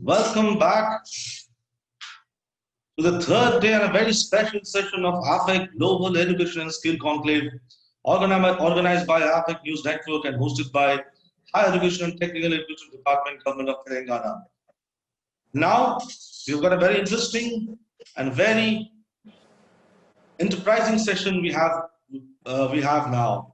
Welcome back to the third day and a very special session of AFEC Global Education and Skill Conclave, organized by AFEC News Network and hosted by Higher Education and Technical Education Department, Government of Telangana. Now, we've got a very interesting and very enterprising session we have now.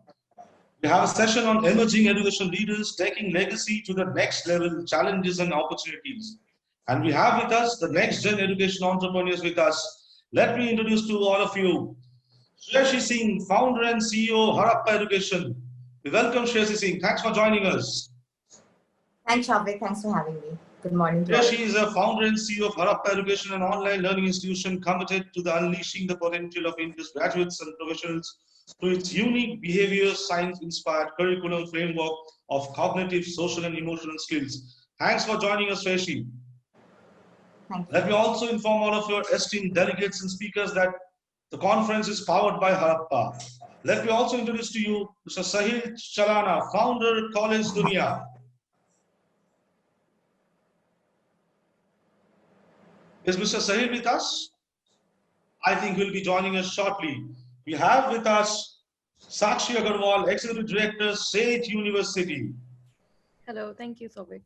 We have a session on emerging education leaders taking legacy to the next level, challenges and opportunities. And we have with us the next gen education entrepreneurs with us. Let me introduce to all of you Shreyashi Singh, founder and CEO, Harappa Education. We welcome Shreyashi Singh. Thanks for joining us. Thanks, Shavik. Thanks for having me. Good morning. Shreyashi is a founder and CEO of Harappa Education, an online learning institution committed to the unleashing the potential of India's graduates and professionals through its unique behavior science-inspired curriculum framework of cognitive, social, and emotional skills. Thanks for joining us, Shreyashi. Let me also inform all of your esteemed delegates and speakers that the conference is powered by Harappa. Let me also introduce to you Mr. Sahil Chalana, founder, College Dunia. Is Mr. Sahil with us? I think he'll be joining us shortly. We have with us Sakshi Agarwal, Executive Director, Sage University. Hello, thank you, Sovik.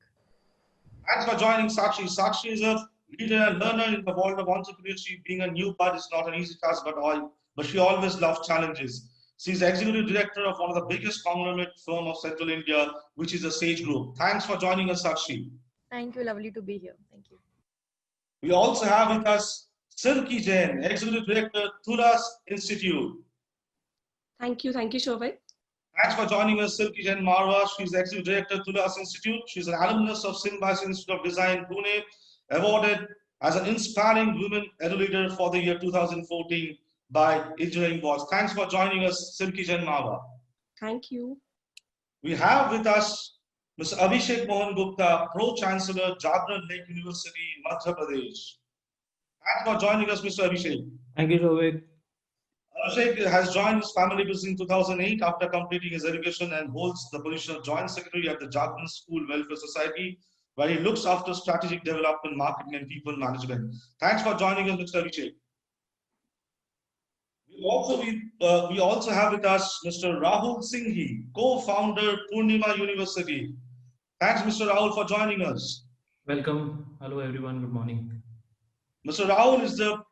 Thanks for joining, Sakshi. Sakshi is a leader and learner in the world of entrepreneurship. Being a new bud is not an easy task, but she always loves challenges. She's the Executive Director of one of the biggest conglomerate firm of Central India, which is the Sage Group. Thanks for joining us, Sakshi. Thank you, lovely to be here. Thank you. We also have with us Silky Jain, Executive Director, Tulas Institute. Thank you, Shovik. Thanks for joining us, Silky Jain Marwa. She's the Executive Director, Tulas Institute. She's an alumnus of Symbiosis Institute of Design, Pune, awarded as an inspiring women educator for the year 2014 by Engineering Watch. Thanks for joining us, Silky Jain Marwa. Thank you. We have with us Mr. Abhishek Mohan Gupta, Pro-Chancellor, Jagran Lake University, Madhya Pradesh. Thanks for joining us, Mr. Abhishek. Thank you, Shovik. Abhishek has joined his family business in 2008 after completing his education and holds the position of Joint Secretary at the Jagran School Welfare Society, where he looks after strategic development, marketing, and people management. Thanks for joining us, Mr. Abhishek. We also have with us Mr. Rahul Singhi, co-founder, Purnima University. Thanks, Mr. Rahul, for joining us. Welcome. Hello, everyone. Good morning. Mr. Rahul is the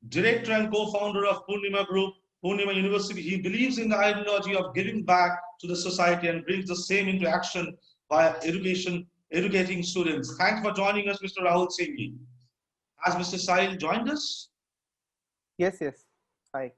director and co-founder of Purnima Group, Purnima University. He believes in the ideology of giving back to the society and brings the same into action via educating students. Thanks for joining us, Mr. Rahul Singhi. Has Mr. Sahil joined us? Yes. Hi.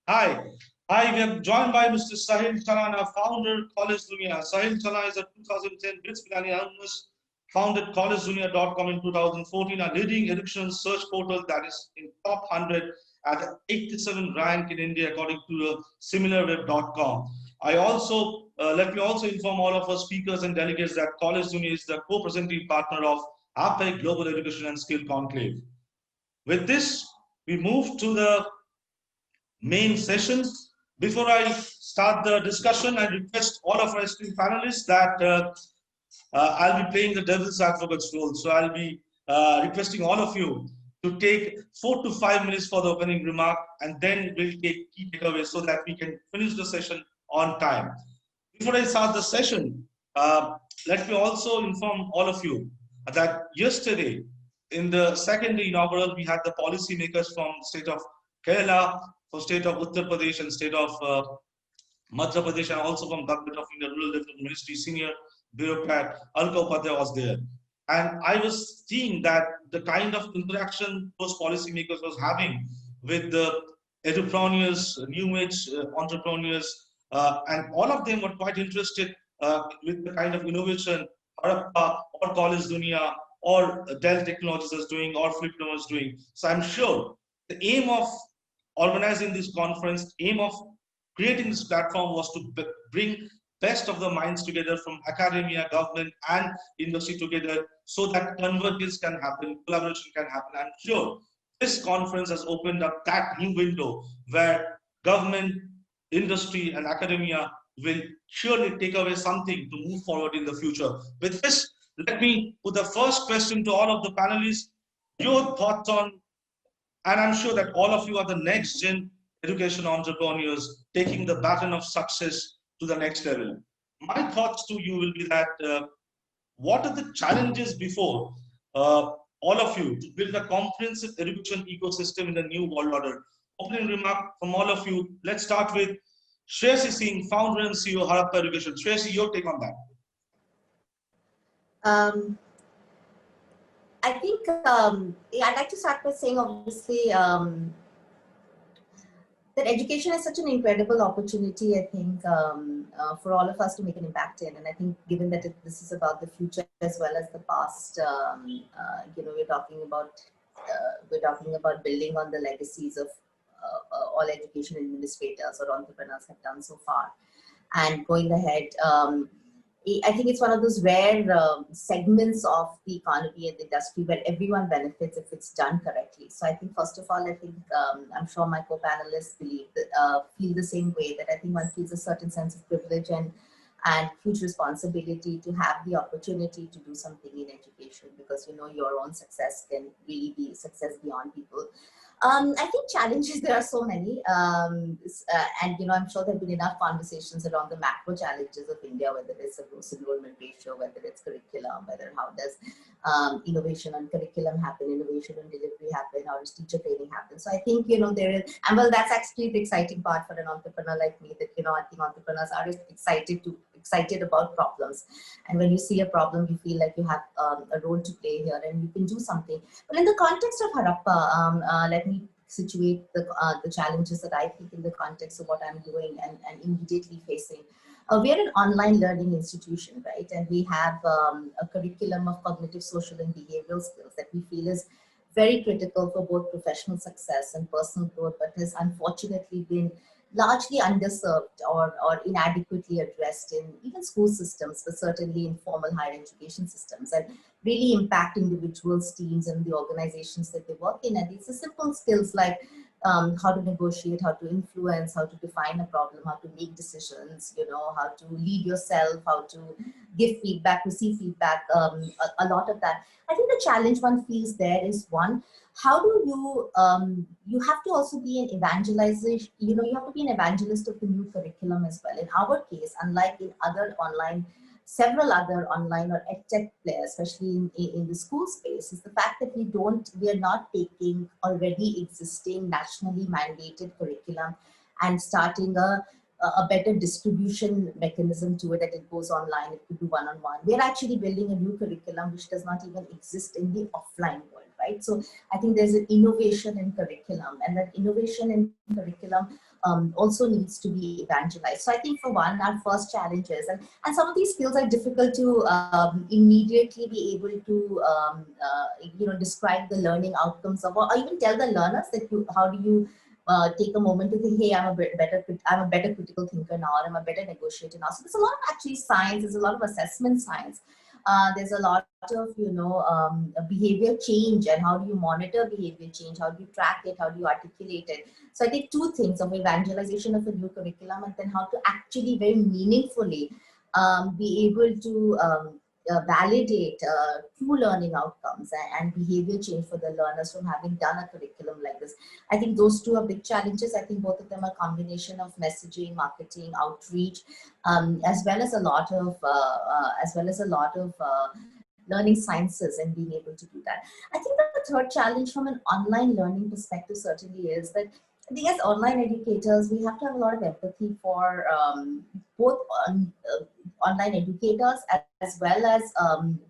Hi, we are joined by Mr. Sahil Chalana, founder, College Dunia. Sahil Chalana is a 2010 BITS Pilani alumnus, founded collegedunia.com in 2014, a leading educational search portal that is in top 100 at the 87th rank in India, according to similarweb.com. Let me also inform all of our speakers and delegates that College Dunia is the co-presenting partner of APEC Global Education and Skill Conclave. With this, we move to the main session. Before I start the discussion, I request all of our esteemed panelists that I'll be playing the devil's advocate's role. So I'll be requesting all of you to take 4 to 5 minutes for the opening remark, and then we'll take key takeaways so that we can finish the session on time. Before I start the session, let me also inform all of you that yesterday, in the second inaugural, we had the policymakers from the state of Kerala, from state of Uttar Pradesh and state of Madhya Pradesh, and also from Government of India Rural Development Ministry, senior bureaucrat Alka Upadhyay was there. And I was seeing that the kind of interaction those policymakers was having with the entrepreneurs, new age entrepreneurs, and all of them were quite interested with the kind of innovation Harappa or College Dunia or Dell Technologies is doing or Flipnova is doing. So I'm sure the aim of organizing this conference, aim of creating this platform was to bring best of the minds together from academia, government, and industry together so that convergence can happen, collaboration can happen. I'm sure this conference has opened up that new window where government, industry, and academia will surely take away something to move forward in the future. With this, Let me put the first question to all of the panelists. Your thoughts on, and I'm sure that all of you are the next gen education entrepreneurs taking the baton of success to the next level. My thoughts to you will be that what are the challenges before all of you to build a comprehensive education ecosystem in the new world order? Opening remark from all of you. Let's start with Shreyasi Singh, founder and CEO, Harappa Education. Shreyasi, your take on that. I think yeah, I'd like to start by saying, obviously, that education is such an incredible opportunity, I think, for all of us to make an impact in. And I think, given that this is about the future as well as the past, we're talking about building on the legacies of all education administrators or entrepreneurs have done so far, and going ahead. I think it's one of those rare segments of the economy and the industry where everyone benefits if it's done correctly. So I think, first of all, I think I'm sure my co-panelists feel the same way, that I think one feels a certain sense of privilege and huge responsibility to have the opportunity to do something in education, because your own success can really be success beyond people. I think challenges, there are so many, and I'm sure there have been enough conversations around the macro challenges of India, whether it's a gross enrollment ratio, whether it's curriculum, whether how does innovation on curriculum happen, innovation on delivery happen, how does teacher training happen. So I think there is, and well, that's actually the exciting part for an entrepreneur like me, that I think entrepreneurs are excited about problems, and when you see a problem, you feel like you have a role to play here and you can do something. But in the context of Harappa, let me situate the challenges that I think in the context of what I'm doing and immediately facing. We're an online learning institution, right? And we have a curriculum of cognitive, social, and behavioral skills that we feel is very critical for both professional success and personal growth, but has unfortunately been largely underserved or inadequately addressed in even school systems, but certainly in formal higher education systems, and really impact individuals, teams, and the organizations that they work in. And these are simple skills like how to negotiate, how to influence, how to define a problem, how to make decisions, how to lead yourself, how to give feedback, receive feedback, a lot of that. I think the challenge one feels there is, one, how do you, you have to also be an evangelization, you have to be an evangelist of the new curriculum as well. In our case, unlike in several other online or edtech players, especially in the school space, is the fact that we are not taking already existing nationally mandated curriculum and starting a better distribution mechanism to it, that it goes online, it could do one-on-one. We're actually building a new curriculum which does not even exist in the offline world, right? So I think there's an innovation in curriculum, and that innovation in curriculum also needs to be evangelized. So I think, for one, our first challenge is, and some of these skills are difficult to immediately be able to describe the learning outcomes of, or even tell the learners that how do you take a moment to think, hey, I'm a better critical thinker now, or I'm a better negotiator now. So there's a lot of actually science, there's a lot of assessment science. There's a lot of behavior change, and how do you monitor behavior change, how do you track it, how do you articulate it. So I think two things of evangelization of a new curriculum, and then how to actually very meaningfully be able to validate true learning outcomes and behavior change for the learners from having done a curriculum like this. I think those two are big challenges. I think both of them are a combination of messaging, marketing, outreach, as well as a lot of learning sciences and being able to do that. I think that the third challenge from an online learning perspective certainly is that I think as online educators, we have to have a lot of empathy for both online educators as well as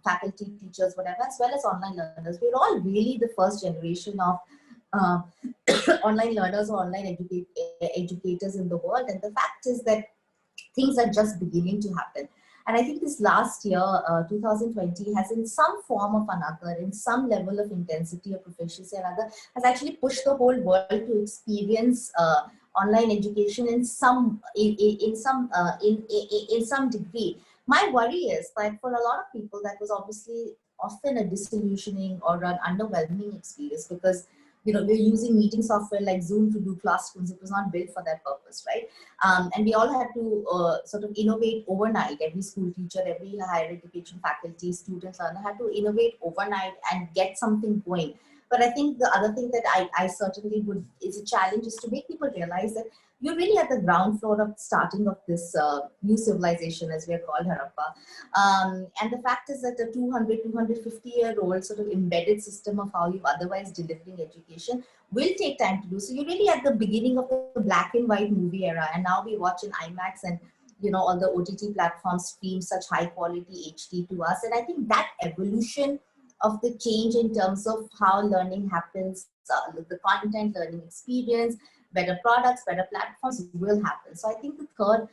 faculty, teachers, whatever, as well as online learners. We're all really the first generation of online learners or online educators in the world. And the fact is that things are just beginning to happen. And I think this last year, 2020, has in some form of another, in some level of intensity or proficiency or another, has actually pushed the whole world to experience online education in some degree. My worry is that for a lot of people, that was obviously often a disillusioning or an underwhelming experience, because we're using meeting software like Zoom to do classrooms. It was not built for that purpose, right? And we all had to sort of innovate overnight. Every school teacher, every higher education faculty, student learner had to innovate overnight and get something going. But I think the other thing that I certainly would is a challenge is to make people realize that you're really at the ground floor of starting of this new civilization, as we are called, Harappa. And the fact is that a 250-year-old sort of embedded system of how you've otherwise delivering education will take time to do. So you're really at the beginning of the black and white movie era. And now we watch in IMAX and, all the OTT platforms stream such high quality HD to us. And I think that evolution of the change in terms of how learning happens, the content, learning experience, better products, better platforms will happen. So I think the third,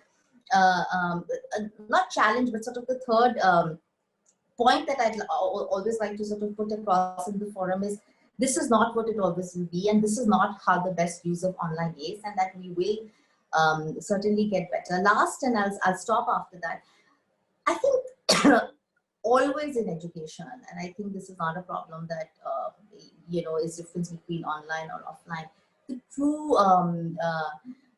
not challenge, but sort of the third point that I'd always like to sort of put across in the forum is this is not what it always will be, and this is not how the best use of online is, and that we will certainly get better. Last, and I'll stop after that. I think always in education, and I think this is not a problem that is difference between online or offline. The true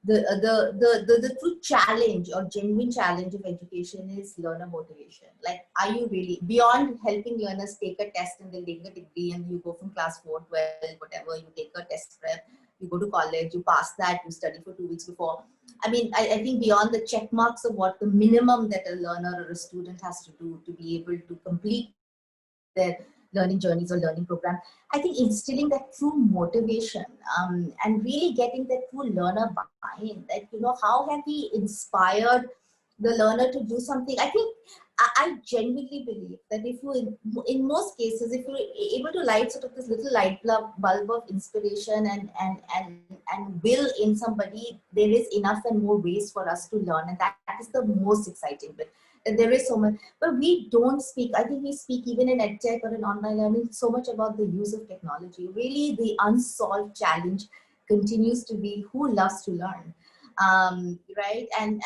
the true challenge or genuine challenge of education is learner motivation. Like, are you really beyond helping learners take a test and then take a degree and you go from class 4, 12, whatever, you take a test prep, you go to college, you pass that, you study for 2 weeks before. I mean, I think beyond the check marks of what the minimum that a learner or a student has to do to be able to complete their learning journeys or learning program, I think instilling that true motivation and really getting that true learner buy-in, that, how have we inspired the learner to do something? I think I genuinely believe that if you, in most cases, if you're able to light sort of this little light bulb of inspiration and will in somebody, there is enough and more ways for us to learn. And that is the most exciting bit. And there is so much, but we don't speak. I think we speak even in EdTech or in online learning so much about the use of technology. Really, the unsolved challenge continues to be who loves to learn, right? And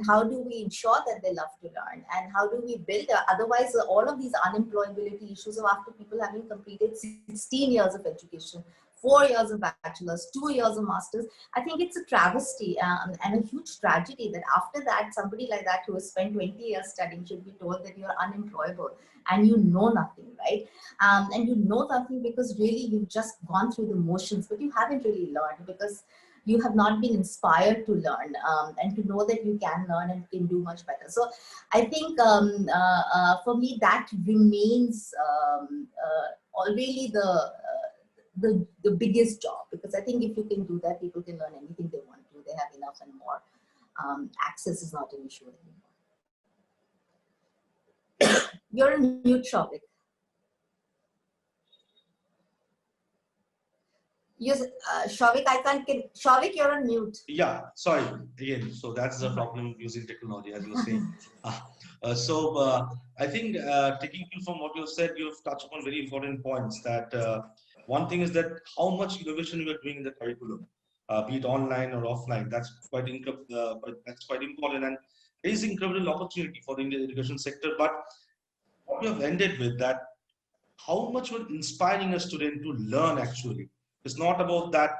how do we ensure that they love to learn? And how do we build? Otherwise, all of these unemployability issues of after people having completed 16 years of education, 4 years of bachelor's, 2 years of master's, I think it's a travesty and a huge tragedy that after that, somebody like that who has spent 20 years studying should be told that you're unemployable and you know nothing, right? And you know nothing because really you've just gone through the motions, but you haven't really learned because you have not been inspired to learn and to know that you can learn and can do much better. So I think for me, that remains really the biggest job, because I think if you can do that, people can learn anything they want to. They have enough and more. Access is not an issue anymore. You're on mute, Shavik. Yes, Shavik, I can't get, Shavik, you're on mute. Yeah, sorry again. So that's the problem using technology, as you were saying. I think taking you from what you said, you've touched upon very important points. That one thing is that how much innovation you are doing in the curriculum, be it online or offline. That's quite important, and there is incredible opportunity for the Indian education sector. But what you have ended with, that how much you're inspiring a student to learn actually. It's not about that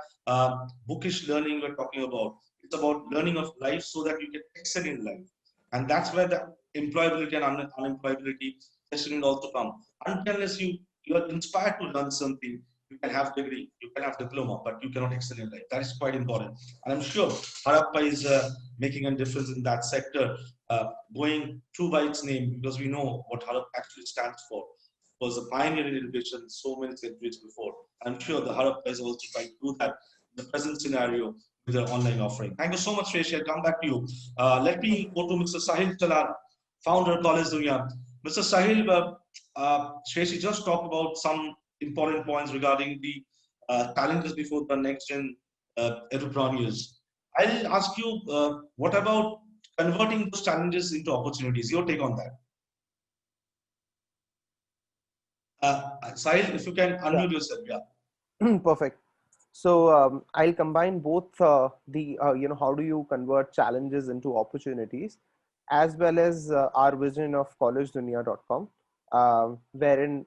bookish learning we're talking about. It's about learning of life so that you can excel in life. And that's where the employability and unemployability shouldn't also come. Unless you are inspired to learn something, you can have degree, you can have diploma, but you cannot excel in life. That is quite important. And I'm sure Harappa is making a difference in that sector, going true by its name, because we know what Harappa actually stands for. Was a pioneer in education so many centuries before. I'm sure the Harappa is also trying to do that in the present scenario with their online offering. Thank you so much, Shreshi. I'll come back to you. Let me go to Mr. Sahil Talar, founder of College Dunia. Mr. Sahil, Shreshi just talked about some important points regarding the challenges before the next gen entrepreneurs. I'll ask you, what about converting those challenges into opportunities? Your take on that. Sahil, if you can unmute yourself, yeah. Perfect. So I'll combine both how do you convert challenges into opportunities, as well as our vision of collegedunia.com, wherein,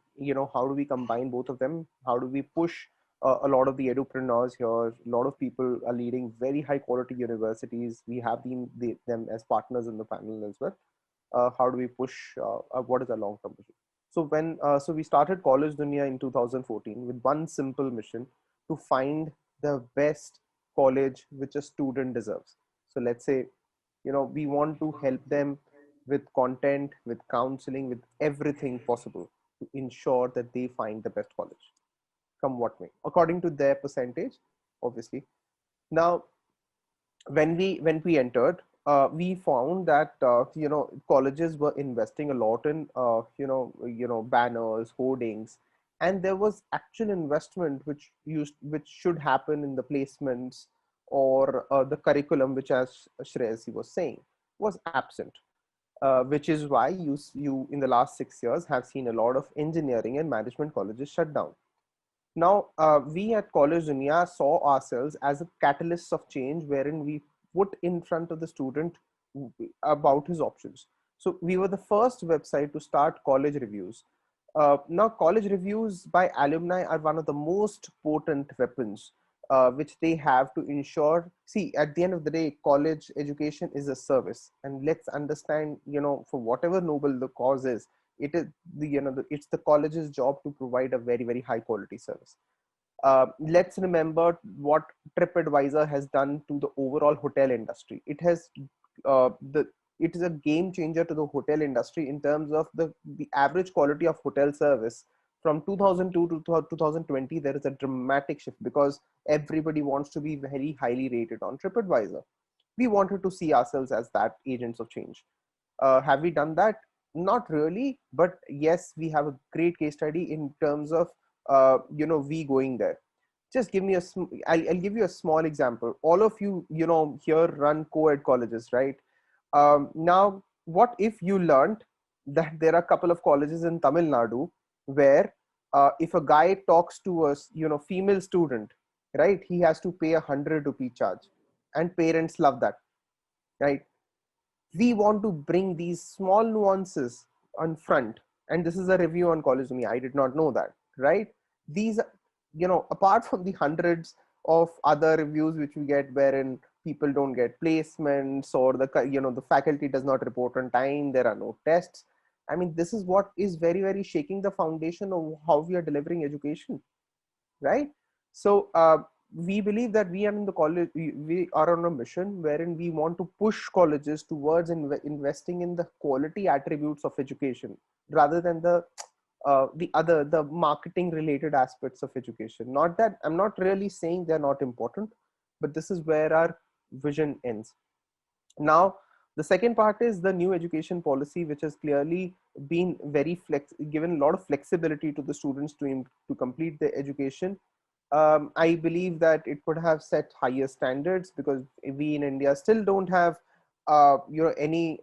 how do we combine both of them? How do we push a lot of the edupreneurs here, a lot of people are leading very high quality universities. We have them as partners in the panel as well. How do we push? What is our long-term vision? So we started College Dunia in 2014 with one simple mission: to find the best college which a student deserves. So let's say, we want to help them with content, with counseling, with everything possible to ensure that they find the best college, come what may, according to their percentage, obviously. Now, when we entered, we found that colleges were investing a lot in banners, hoardings, and there was actual investment which should happen in the placements or the curriculum, which, as Shreyasi was saying, was absent. Which is why you in the last 6 years have seen a lot of engineering and management colleges shut down. Now, we at College Dunia saw ourselves as a catalyst of change, wherein we put in front of the student about his options. So we were the first website to start college reviews. Now, college reviews by alumni are one of the most potent weapons which they have to ensure. See, at the end of the day, college education is a service, and let's understand, for whatever noble the cause is, it is it's the college's job to provide a very, very high quality service. Let's remember what TripAdvisor has done to the overall hotel industry. It is a game changer to the hotel industry in terms of the average quality of hotel service. From 2002 to 2020, there is a dramatic shift because everybody wants to be very highly rated on TripAdvisor. We wanted to see ourselves as that agents of change. Have we done that? Not really, but yes, we have a great case study in terms of we going there. Just give me I'll give you a small example. All of you here run co-ed colleges, right? Now, what if you learned that there are a couple of colleges in Tamil Nadu where if a guy talks to a female student, right, he has to pay 100 rupee charge, and parents love that, right? We want to bring these small nuances on front, and this is a review on College Dunia. I did not know that, right? These, apart from the hundreds of other reviews which we get wherein people don't get placements, or the faculty does not report on time, there are no tests. I mean, this is what is very, very shaking the foundation of how we are delivering education, right? So we believe that we are in the college, we are on a mission wherein we want to push colleges towards investing in the quality attributes of education rather than the marketing related aspects of education. Not that I'm not really saying they're not important, but this is where our vision ends. Now, the second part is the new education policy, which has clearly been given a lot of flexibility to the students to complete their education. I believe that it could have set higher standards because we in India still don't have any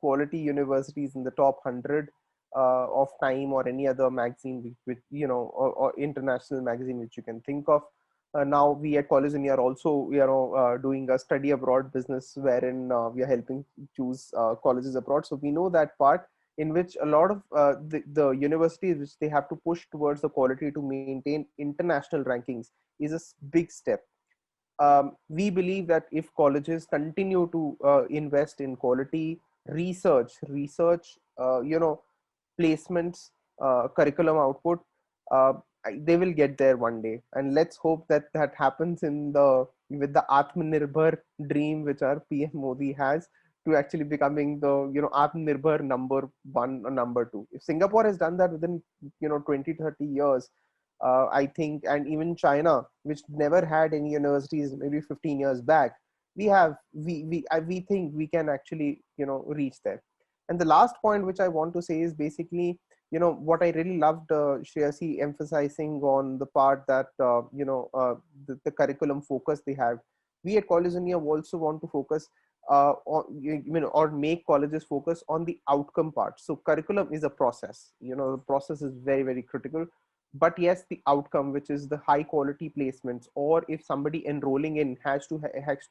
quality universities in the top 100 of Time or any other magazine which or international magazine which you can think of. Now we at College Dunia are also doing a study abroad business wherein we are helping choose colleges abroad. So we know that part, in which a lot of the universities which they have to push towards the quality to maintain international rankings is a big step. We believe that if colleges continue to invest in quality research, placements, curriculum output, they will get there one day. And let's hope that that happens with the Atmanirbhar dream which our PM Modi has, to actually becoming the Atmanirbhar number 1 or number 2. If Singapore has done that within 20-30 years, I think, and even China, which never had any universities maybe 15 years back, we think we can actually reach there. And the last point which I want to say is basically, what I really loved Shreyasi emphasizing on the part that the curriculum focus they have. We at College Dunia also want to focus or make colleges focus on the outcome part. So curriculum is a process. The process is very, very critical. But yes, the outcome, which is the high quality placements, or if somebody enrolling in has to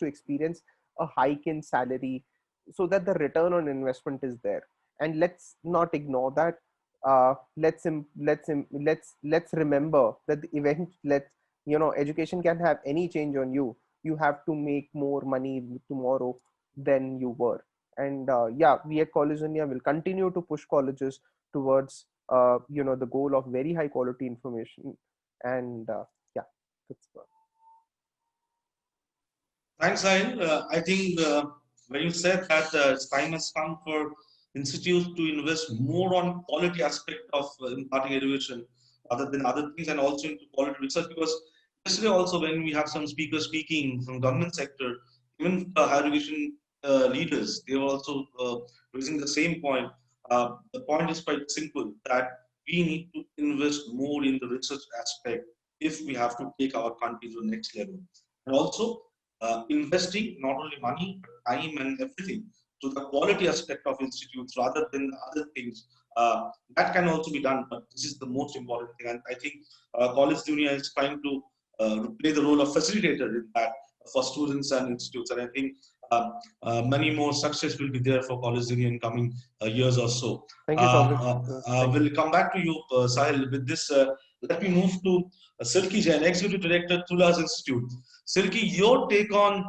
experience a hike in salary, so that the return on investment is there. And let's not ignore that let's remember that the event, education can have any change on you. You have to make more money tomorrow than you were. And yeah, we at College Dunia will continue to push colleges towards the goal of very high quality information. And yeah, that's Thanks, Sahil. I think when you said that time has come for institutes to invest more on quality aspect of imparting education other than other things, and also into quality research, because yesterday also when we had some speakers speaking from government sector, even higher education leaders, they were also raising the same point. The point is quite simple, that we need to invest more in the research aspect if we have to take our country to the next level. And also investing not only money, but time and everything to the quality aspect of institutes rather than the other things. That can also be done, but this is the most important thing. And I think College Dunia is trying to play the role of facilitator in that for students and institutes. And I think many more success will be there for College Dunia in coming years or so. Thank you, Souvik. We'll come back to you, Sahil, with this. Let me move to Silky Jain, Executive Director, Tulas Institute. Silky, your take on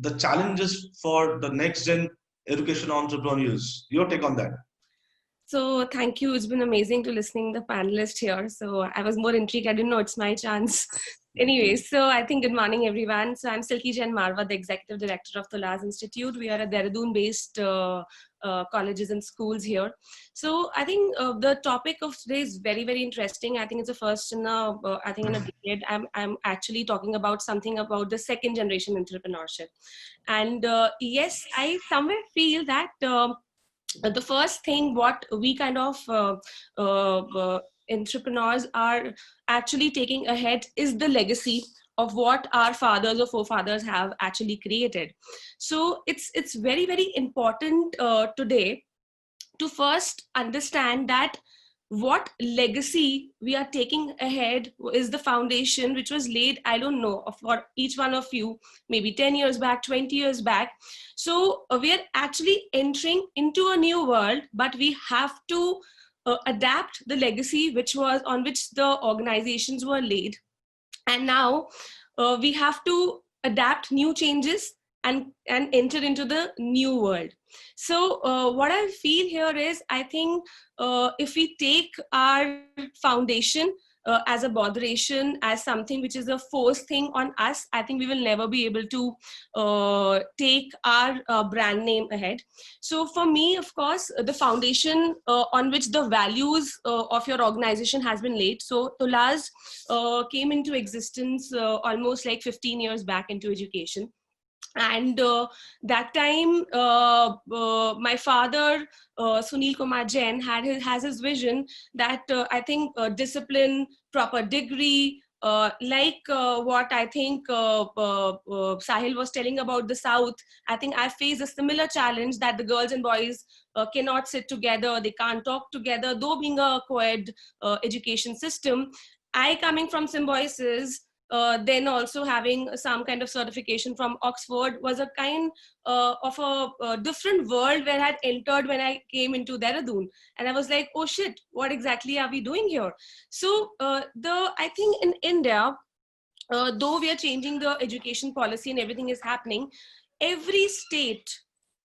the challenges for the next gen education entrepreneurs. Your take on that. So thank you. It's been amazing to listening to the panelists here. So I was more intrigued. I didn't know it's my chance. Anyway, so I think good morning, everyone. So I'm Silky Jain Marwa, the Executive Director of Tulas Institute. We are a Dehradun-based colleges and schools here. So I think the topic of today is very, very interesting. I think it's the first in a decade. I'm actually talking about something about the second generation entrepreneurship. And yes, I somewhere feel that the first thing what we kind of entrepreneurs are actually taking ahead is the legacy of what our fathers or forefathers have actually created. So it's very, very important today to first understand that what legacy we are taking ahead is the foundation which was laid, I don't know, for each one of you, maybe 10 years back, 20 years back. So we are actually entering into a new world, but we have to adapt the legacy which was on which the organizations were laid. And now we have to adapt new changes and enter into the new world. So what I feel here is, I think if we take our foundation as a botheration, as something which is a force thing on us, I think we will never be able to take our brand name ahead. So for me, of course, the foundation on which the values of your organization has been laid. So Tulas came into existence almost like 15 years back into education. And that time, my father, Sunil Kumar Jain, has his vision that I think discipline, proper degree, like what I think Sahil was telling about the South, I think I face a similar challenge that the girls and boys cannot sit together, they can't talk together, though being a co-ed education system. I, coming from Symbiosis, then also having some kind of certification from Oxford, was a kind of a different world where I had entered when I came into Dehradun. And I was like, oh shit, what exactly are we doing here? So I think in India, though we are changing the education policy and everything is happening, every state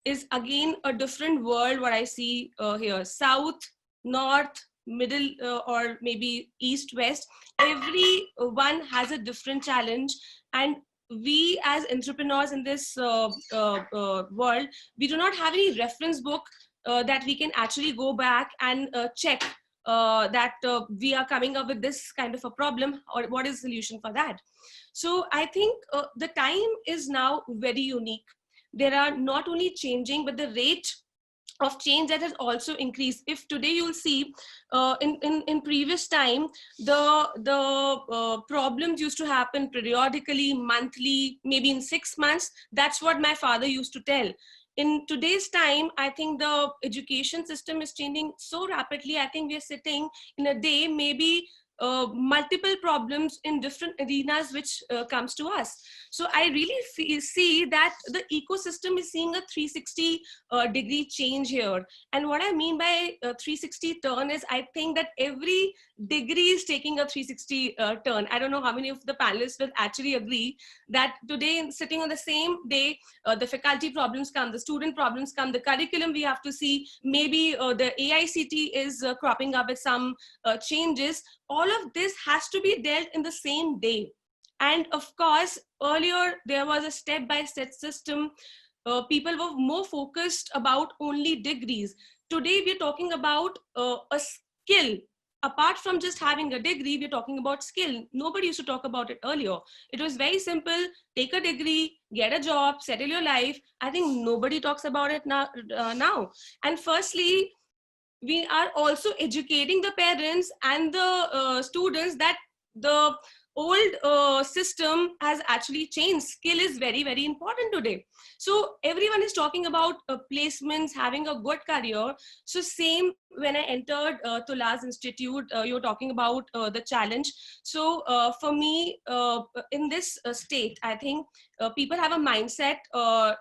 is again a different world, what I see here. South, North, middle, or maybe East, West, everyone has a different challenge. And we as entrepreneurs in this world, we do not have any reference book that we can actually go back and check that we are coming up with this kind of a problem, or what is the solution for that. So I think the time is now very unique. There are not only changing, but the rate of change that has also increased. If today you'll see in previous time, the problems used to happen periodically, monthly, maybe in 6 months. That's what my father used to tell. In today's time, I think the education system is changing so rapidly. I think we're sitting in a day, maybe multiple problems in different arenas which comes to us. So I really see that the ecosystem is seeing a 360 degree change here. And what I mean by 360 turn is, I think that every degree is taking a 360 turn. I don't know how many of the panelists will actually agree that today, sitting on the same day, the faculty problems come, the student problems come, the curriculum we have to see, maybe the AICT is cropping up with some changes. All of this has to be dealt in the same day. And of course, earlier there was a step-by-step system. People were more focused about only degrees. Today, we're talking about a skill. Apart from just having a degree, we're talking about skill. Nobody used to talk about it earlier. It was very simple: take a degree, get a job, settle your life. I think nobody talks about it now. And firstly, we are also educating the parents and the students that the old system has actually changed. Skill is very, very important today. So everyone is talking about placements, having a good career. So same when I entered Tula's Institute, you're talking about the challenge. So for me, in this state, I think people have a mindset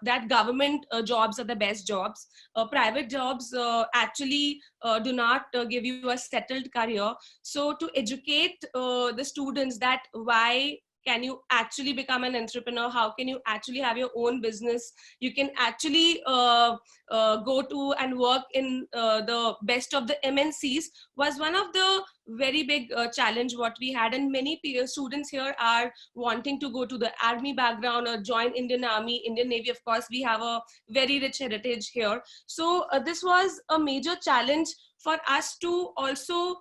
that government jobs are the best jobs. Private jobs actually do not give you a settled career. So to educate the students that why can you actually become an entrepreneur, how can you actually have your own business, you can actually go to and work in the best of the MNCs, was one of the very big challenge what we had. And many students here are wanting to go to the army background or join Indian Army, Indian Navy. Of course, we have a very rich heritage here. So this was a major challenge for us to also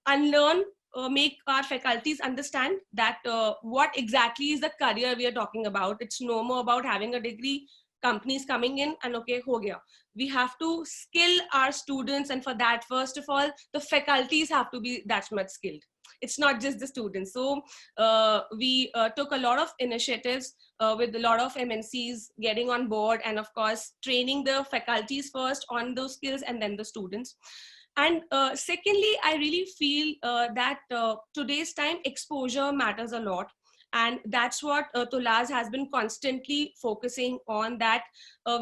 unlearn, make our faculties understand that what exactly is the career we are talking about. It's no more about having a degree, companies coming in and okay, ho gaya. We have to skill our students, and for that, first of all, the faculties have to be that much skilled. It's not just the students. So we took a lot of initiatives with a lot of MNCs getting on board, and of course, training the faculties first on those skills and then the students. And secondly, I really feel that today's time exposure matters a lot. And that's what Tulaz has been constantly focusing on, that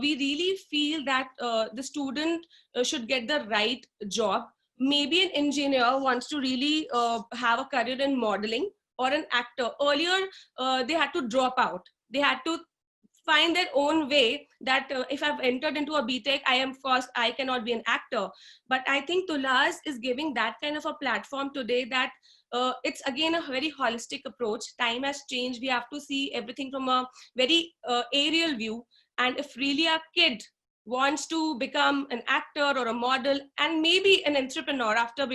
we really feel that the student should get the right job. Maybe an engineer wants to really have a career in modeling, or an actor. Earlier, they had to drop out. They had to find their own way, that if I've entered into a BTech, I cannot be an actor. But I think Tulaz is giving that kind of a platform today, that it's again a very holistic approach. Time has changed. We have to see everything from a very aerial view. And if really a kid wants to become an actor or a model and maybe an entrepreneur after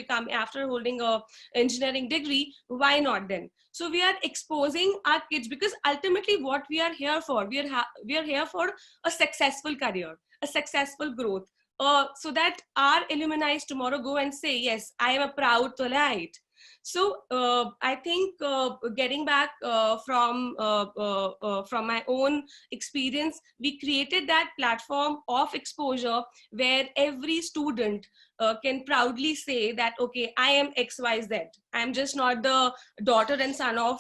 holding a engineering degree, why not then? So we are exposing our kids, because ultimately what we are here for, we are here for a successful career, a successful growth, so that our alumni tomorrow go and say, yes, I am a proud Tulaite. So I think getting back from my own experience, we created that platform of exposure where every student can proudly say that, okay, I am XYZ. I'm just not the daughter and son of,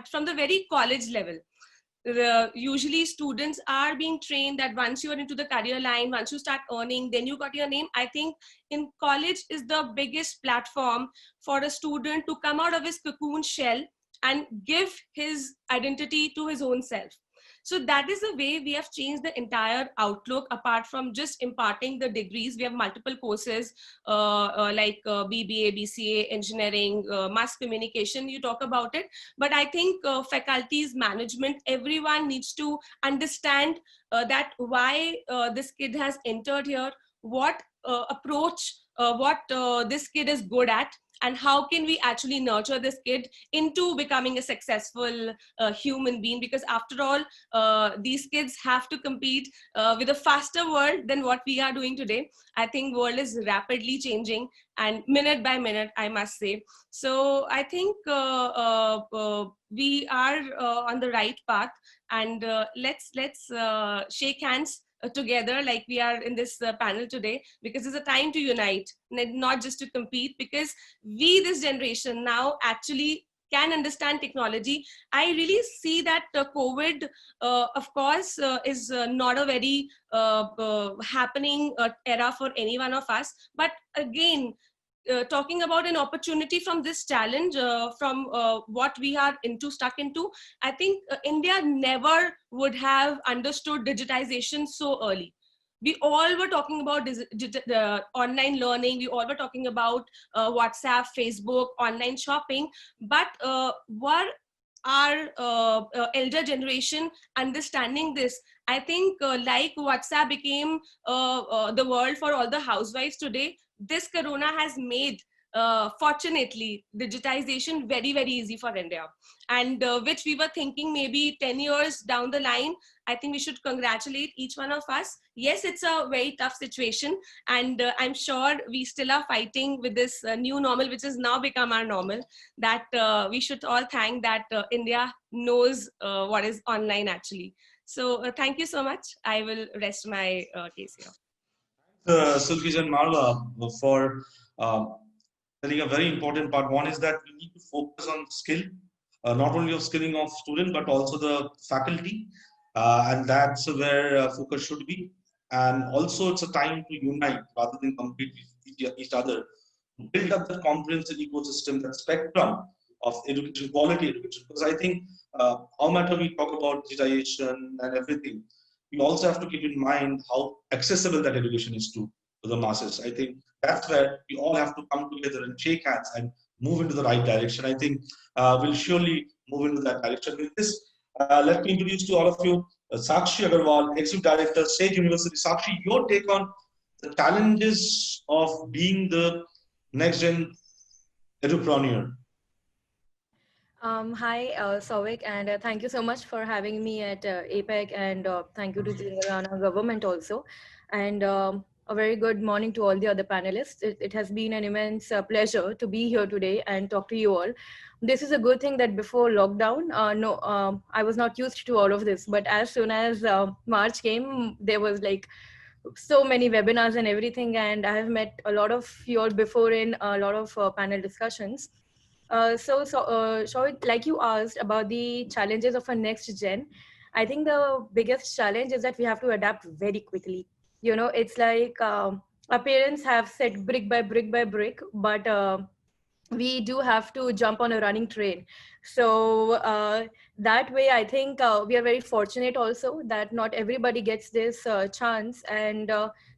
from the very college level. Usually students are being trained that once you are into the career line, once you start earning, then you got your name. I think in college is the biggest platform for a student to come out of his cocoon shell and give his identity to his own self. So that is the way we have changed the entire outlook. Apart from just imparting the degrees, we have multiple courses like BBA, BCA, engineering, mass communication, you talk about it. But I think faculties, management, everyone needs to understand that why this kid has entered here, what approach, what this kid is good at, and how can we actually nurture this kid into becoming a successful human being. Because after all, these kids have to compete with a faster world than what we are doing today. I think world is rapidly changing, and minute by minute, I must say. So I think we are on the right path, and let's shake hands together like we are in this panel today, because it's a time to unite, not just to compete, because we, this generation now, actually can understand technology. I really see that COVID, of course, is not a very happening era for any one of us. But again, talking about an opportunity from this challenge, from what we are stuck into, I think India never would have understood digitization so early. We all were talking about online learning. We all were talking about WhatsApp, Facebook, online shopping. But were our elder generation understanding this? I think like WhatsApp became the world for all the housewives today, this corona has made fortunately digitization very, very easy for India, and which we were thinking maybe 10 years down the line. I think we should congratulate each one of us. Yes, it's a very tough situation, and I'm sure we still are fighting with this new normal, which has now become our normal, that we should all thank that India knows what is online actually. So thank you so much. I will rest my case here. Sulkij and Marwa, for telling a very important part. One is that we need to focus on skill, not only of skilling of student, but also the faculty. And that's where focus should be. And also it's a time to unite rather than compete with each other. Build up that comprehensive ecosystem, that spectrum of education, quality education. Because I think no matter we talk about digitization and everything, we also have to keep in mind how accessible that education is to the masses. I think that's where we all have to come together and shake hands and move into the right direction. I think we'll surely move into that direction. With this, let me introduce to all of you Sakshi Agarwal, Executive Director, State University. Sakshi, your take on the challenges of being the next gen entrepreneur. Hi, Souvik, and thank you so much for having me at APEC, and thank you to Telangana government also. And a very good morning to all the other panelists. It has been an immense pleasure to be here today and talk to you all. This is a good thing that before lockdown, I was not used to all of this, but as soon as March came, there was like so many webinars and everything, and I have met a lot of you all before in a lot of panel discussions. So like you asked about the challenges of a next gen, I think the biggest challenge is that we have to adapt very quickly. You know, it's like our parents have said brick by brick by brick, but we do have to jump on a running train. So that way, I think we are very fortunate also that not everybody gets this chance. And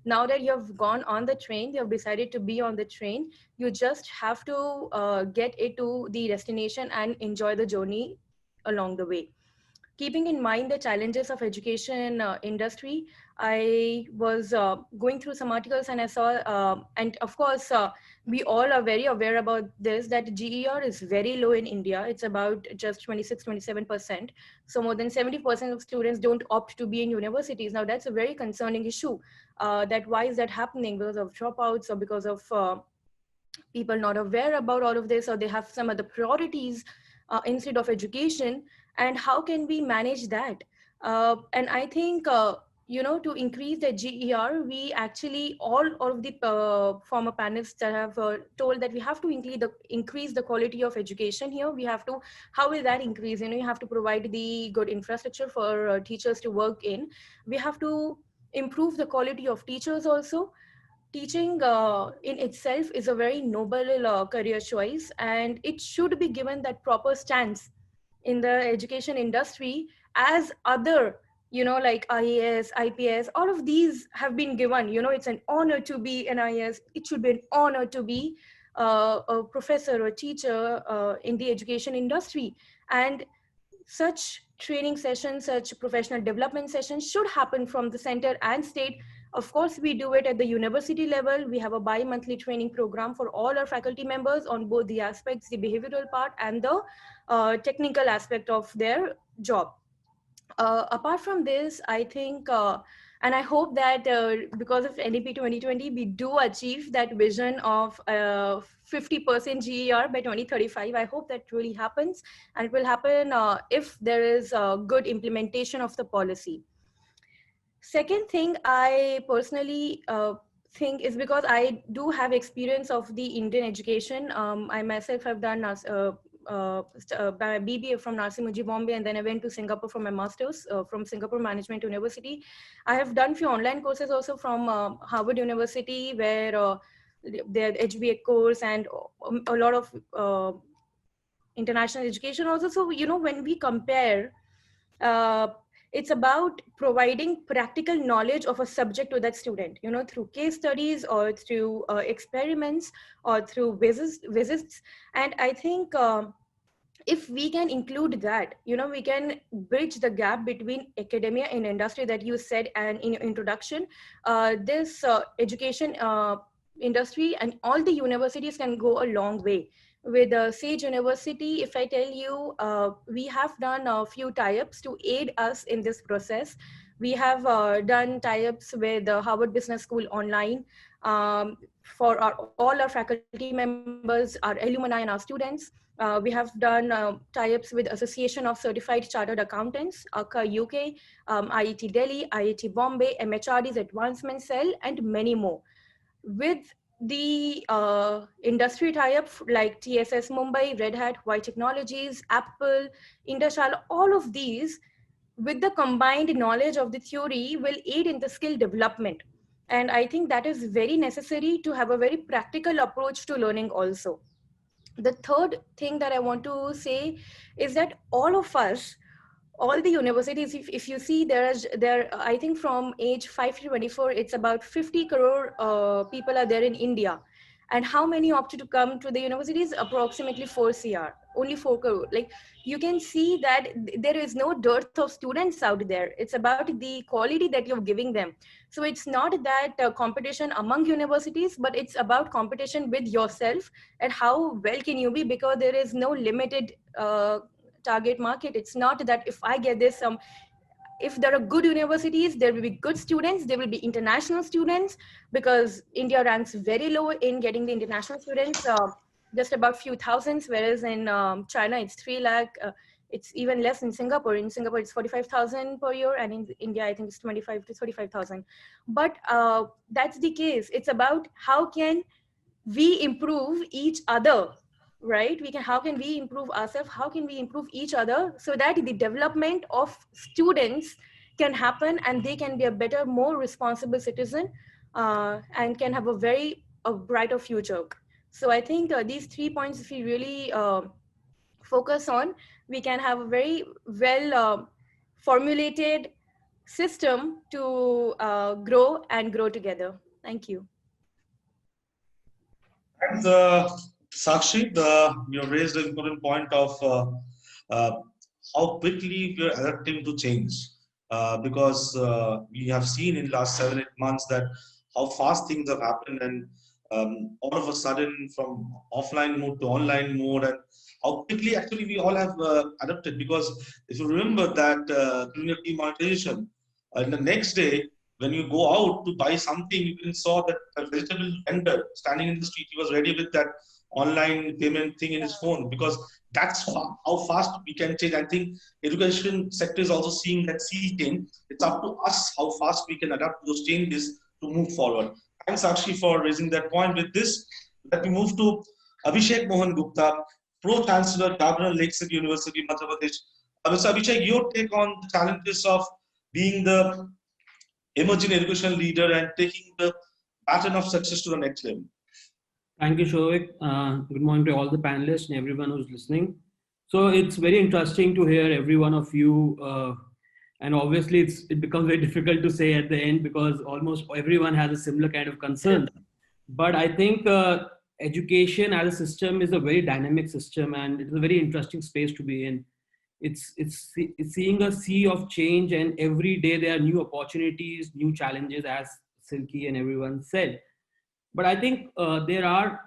now that you have gone on the train, you have decided to be on the train, you just have to get it to the destination and enjoy the journey along the way. Keeping in mind the challenges of education industry, I was going through some articles and I saw, and of course, we all are very aware about this, that GER is very low in India. It's about just 26, 27%. So more than 70% of students don't opt to be in universities. Now that's a very concerning issue. That why is that happening? Because of dropouts or because of people not aware about all of this, or they have some other priorities instead of education. And how can we manage that? And I think, you know, to increase the GER, we actually, all of the former panelists that have told that we have to increase the quality of education here. We have to, how will that increase? You know, you have to provide the good infrastructure for teachers to work in. We have to improve the quality of teachers also. Teaching in itself is a very noble career choice, and it should be given that proper stance in the education industry as other, you know, like IAS, IPS, all of these have been given. You know, it's an honor to be an IAS. It should be an honor to be a professor or teacher in the education industry. And such training sessions, such professional development sessions should happen from the center and state. Of course, we do it at the university level. We have a bi-monthly training program for all our faculty members on both the aspects, the behavioral part and the technical aspect of their job. Apart from this, I think, and I hope that because of NEP 2020, we do achieve that vision of 50% GER by 2035. I hope that really happens, and it will happen if there is a good implementation of the policy. Second thing I personally think is because I do have experience of the Indian education. I myself have done BBA from Narsee Monjee, Bombay, and then I went to Singapore for my master's from Singapore Management University. I have done few online courses also from Harvard University, where their HBA course and a lot of international education also. So, you know, when we compare, uh, it's about providing practical knowledge of a subject to that student, you know, through case studies or through experiments or through visits. And I think if we can include that, you know, we can bridge the gap between academia and industry that you said and in your introduction. This education industry and all the universities can go a long way. With Sage University, if I tell you, we have done a few tie-ups to aid us in this process. We have done tie-ups with Harvard Business School online, for all our faculty members, our alumni and our students. We have done tie-ups with Association of Certified Chartered Accountants, ACA UK, IIT Delhi, IIT Bombay, MHRD's Advancement Cell, and many more. With the industry tie-up like TSS Mumbai, Red Hat, White Technologies, Apple, Industrial, all of these, with the combined knowledge of the theory, will aid in the skill development. And I think that is very necessary to have a very practical approach to learning also. The third thing that I want to say is that all of us, all the universities, if you see, there I think from age 5 to 24, it's about 50 crore people are there in India. And how many opted to come to the universities? Approximately 4 cr, only 4 crore. Like, you can see that there is no dearth of students out there. It's about the quality that you're giving them. So it's not that competition among universities, but it's about competition with yourself, and how well can you be, because there is no limited target market. It's not that if I get this, if there are good universities, there will be good students, there will be international students, because India ranks very low in getting the international students, just about few thousands, whereas in China it's 3 lakh. It's even less in Singapore. In Singapore, it's 45,000 per year, and in India, I think it's 25 to 35,000. But that's the case. It's about how can we improve each other, right? How can we improve ourselves? How can we improve each other, so that the development of students can happen and they can be a better, more responsible citizen, and can have a brighter future. So I think these 3 points, if we really focus on, we can have a very well formulated system to grow and grow together. Thank you. And Sakshi, you raised an important point of how quickly we are adapting to change. Because we have seen in the last 7-8 months that how fast things have happened, and all of a sudden from offline mode to online mode, and how quickly actually we all have adapted. Because if you remember that during the demonetization, and the next day when you go out to buy something, you can saw that a vegetable vendor standing in the street, he was ready with that online payment thing in his phone, because that's how fast we can change. I think education sector is also seeing that sea change. It's up to us how fast we can adapt to those changes to move forward. Thanks, Sakshi, for raising that point. With this, let me move to Abhishek Mohan Gupta, Pro-Chancellor, Governor Lakeside University, Madhya Pradesh. Mr. Abhishek, your take on the challenges of being the emerging educational leader and taking the pattern of success to the next level. Thank you, Shoaib. Good morning to all the panelists and everyone who's listening. So it's very interesting to hear every one of you. And obviously it becomes very difficult to say at the end, because almost everyone has a similar kind of concern. But I think education as a system is a very dynamic system, and it's a very interesting space to be in. It's seeing a sea of change, and every day there are new opportunities, new challenges, as Silky and everyone said. But I think there are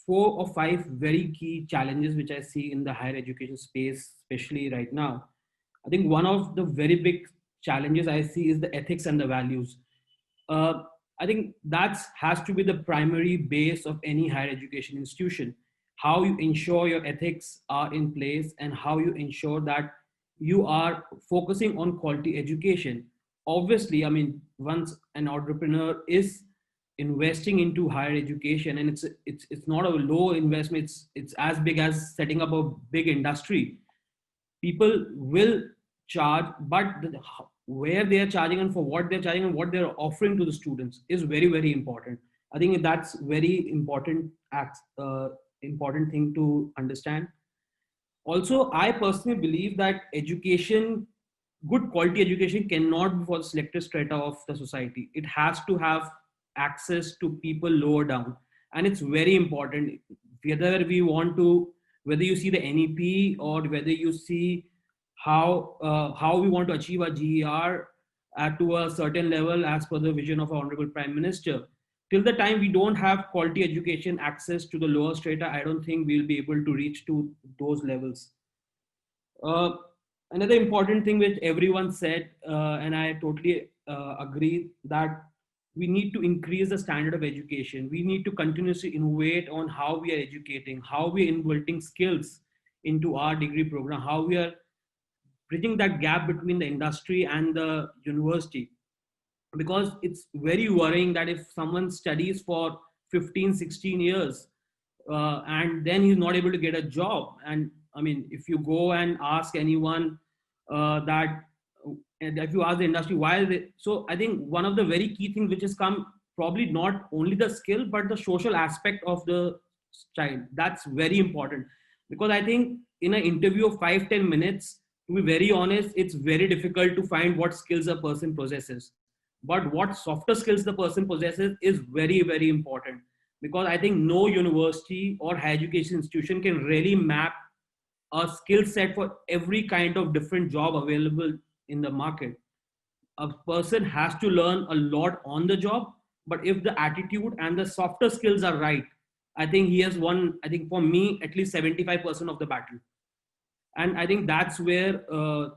4 or 5 very key challenges which I see in the higher education space, especially right now. I think one of the very big challenges I see is the ethics and the values. I think that has to be the primary base of any higher education institution. How you ensure your ethics are in place, and how you ensure that you are focusing on quality education. obviously, I mean, once an entrepreneur is investing into higher education, and it's not a low investment, it's as big as setting up a big industry. People will charge, but where they are charging and for what they're charging and what they're offering to the students is very, very important. I think that's very important important thing to understand. Also, I personally believe that education, good quality education, cannot be for the selected strata of the society. It has to have access to people lower down, and it's very important. Whether we want to, whether you see the NEP or whether you see how we want to achieve a GER to a certain level as per the vision of our honorable Prime Minister. Till the time we don't have quality education access to the lower strata, I don't think we'll be able to reach to those levels. Uh, Another important thing which everyone said, and I totally agree, that we need to increase the standard of education. We need to continuously innovate on how we are educating, how we are involving skills into our degree program, how we are bridging that gap between the industry and the university. Because it's very worrying that if someone studies for 15, 16 years and then he's not able to get a job. And I mean, if you go and ask anyone and if you ask the industry why they, so I think one of the very key things which has come, probably not only the skill but the social aspect of the child. That's very important, because I think in an interview of 5-10 minutes, to be very honest, it's very difficult to find what skills a person possesses. But what softer skills the person possesses is very, very important, because I think no university or higher education institution can really map a skill set for every kind of different job available in the market. A person has to learn a lot on the job, but if the attitude and the softer skills are right, I think he has won, I think for me, at least 75% of the battle. And I think that's where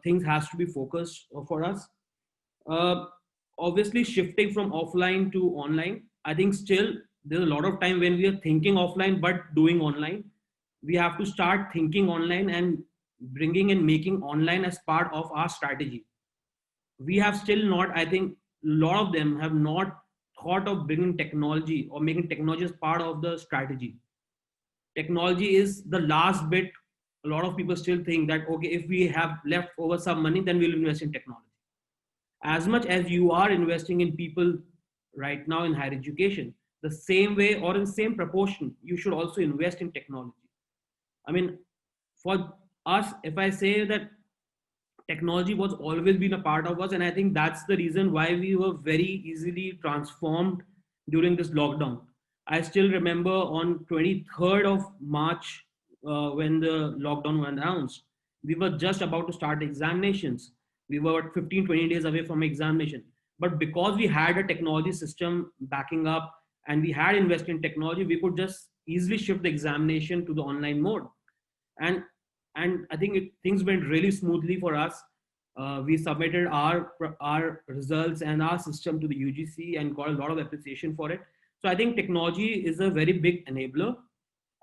things has to be focused for us. Uh, Obviously, shifting from offline to online, I think still there's a lot of time when we are thinking offline but doing online. We have to start thinking online and bringing and making online as part of our strategy. We have still not, I think a lot of them have not thought of bringing technology or making technology as part of the strategy. Technology is the last bit. A lot of people still think that, okay, if we have left over some money, then we'll invest in technology. As much as you are investing in people right now in higher education, the same way or in the same proportion, you should also invest in technology. I mean, for us, if I say that technology was always been a part of us, and I think that's the reason why we were very easily transformed during this lockdown. I still remember on 23rd of March, when the lockdown was announced, we were just about to start examinations. We were 15, 20 days away from examination. But because we had a technology system backing up and we had invested in technology, we could just easily shift the examination to the online mode. And I think things went really smoothly for us. We submitted our results and our system to the UGC and got a lot of appreciation for it. So I think technology is a very big enabler.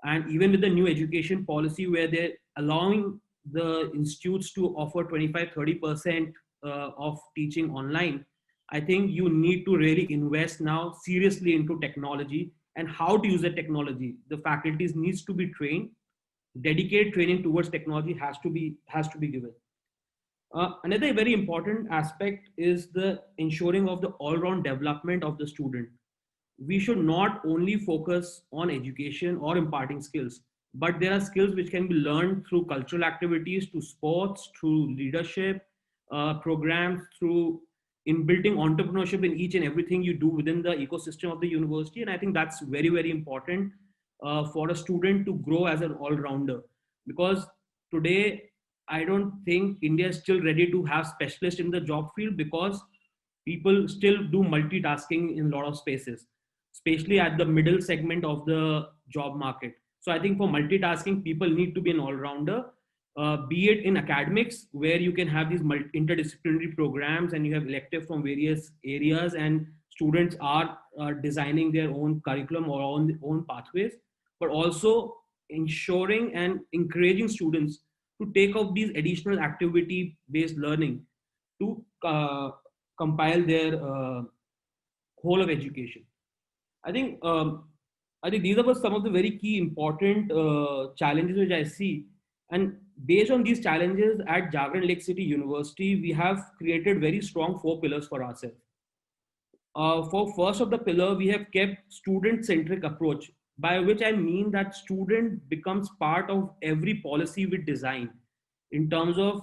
And even with the new education policy where they're allowing the institutes to offer 25-30% of teaching online, I think you need to really invest now seriously into technology and how to use the technology. The faculties needs to be trained. Dedicated training towards technology has to be given. Another very important aspect is the ensuring of the all-round development of the student. We should not only focus on education or imparting skills, but there are skills which can be learned through cultural activities, through sports, through leadership programs, through building entrepreneurship in each and everything you do within the ecosystem of the university. And I think that's very, very important for a student to grow as an all-rounder. Because today, I don't think India is still ready to have specialists in the job field, because people still do multitasking in a lot of spaces, especially at the middle segment of the job market. So I think for multitasking, people need to be an all-rounder, be it in academics, where you can have these interdisciplinary programs and you have elective from various areas and students are designing their own curriculum or own pathways, but also ensuring and encouraging students to take up these additional activity-based learning to compile their whole of education. I think these are some of the very key important challenges which I see. And based on these challenges at Jagran Lake City University, we have created very strong 4 pillars for ourselves. For first of the pillar, we have kept student-centric approach, by which I mean that student becomes part of every policy we design in terms of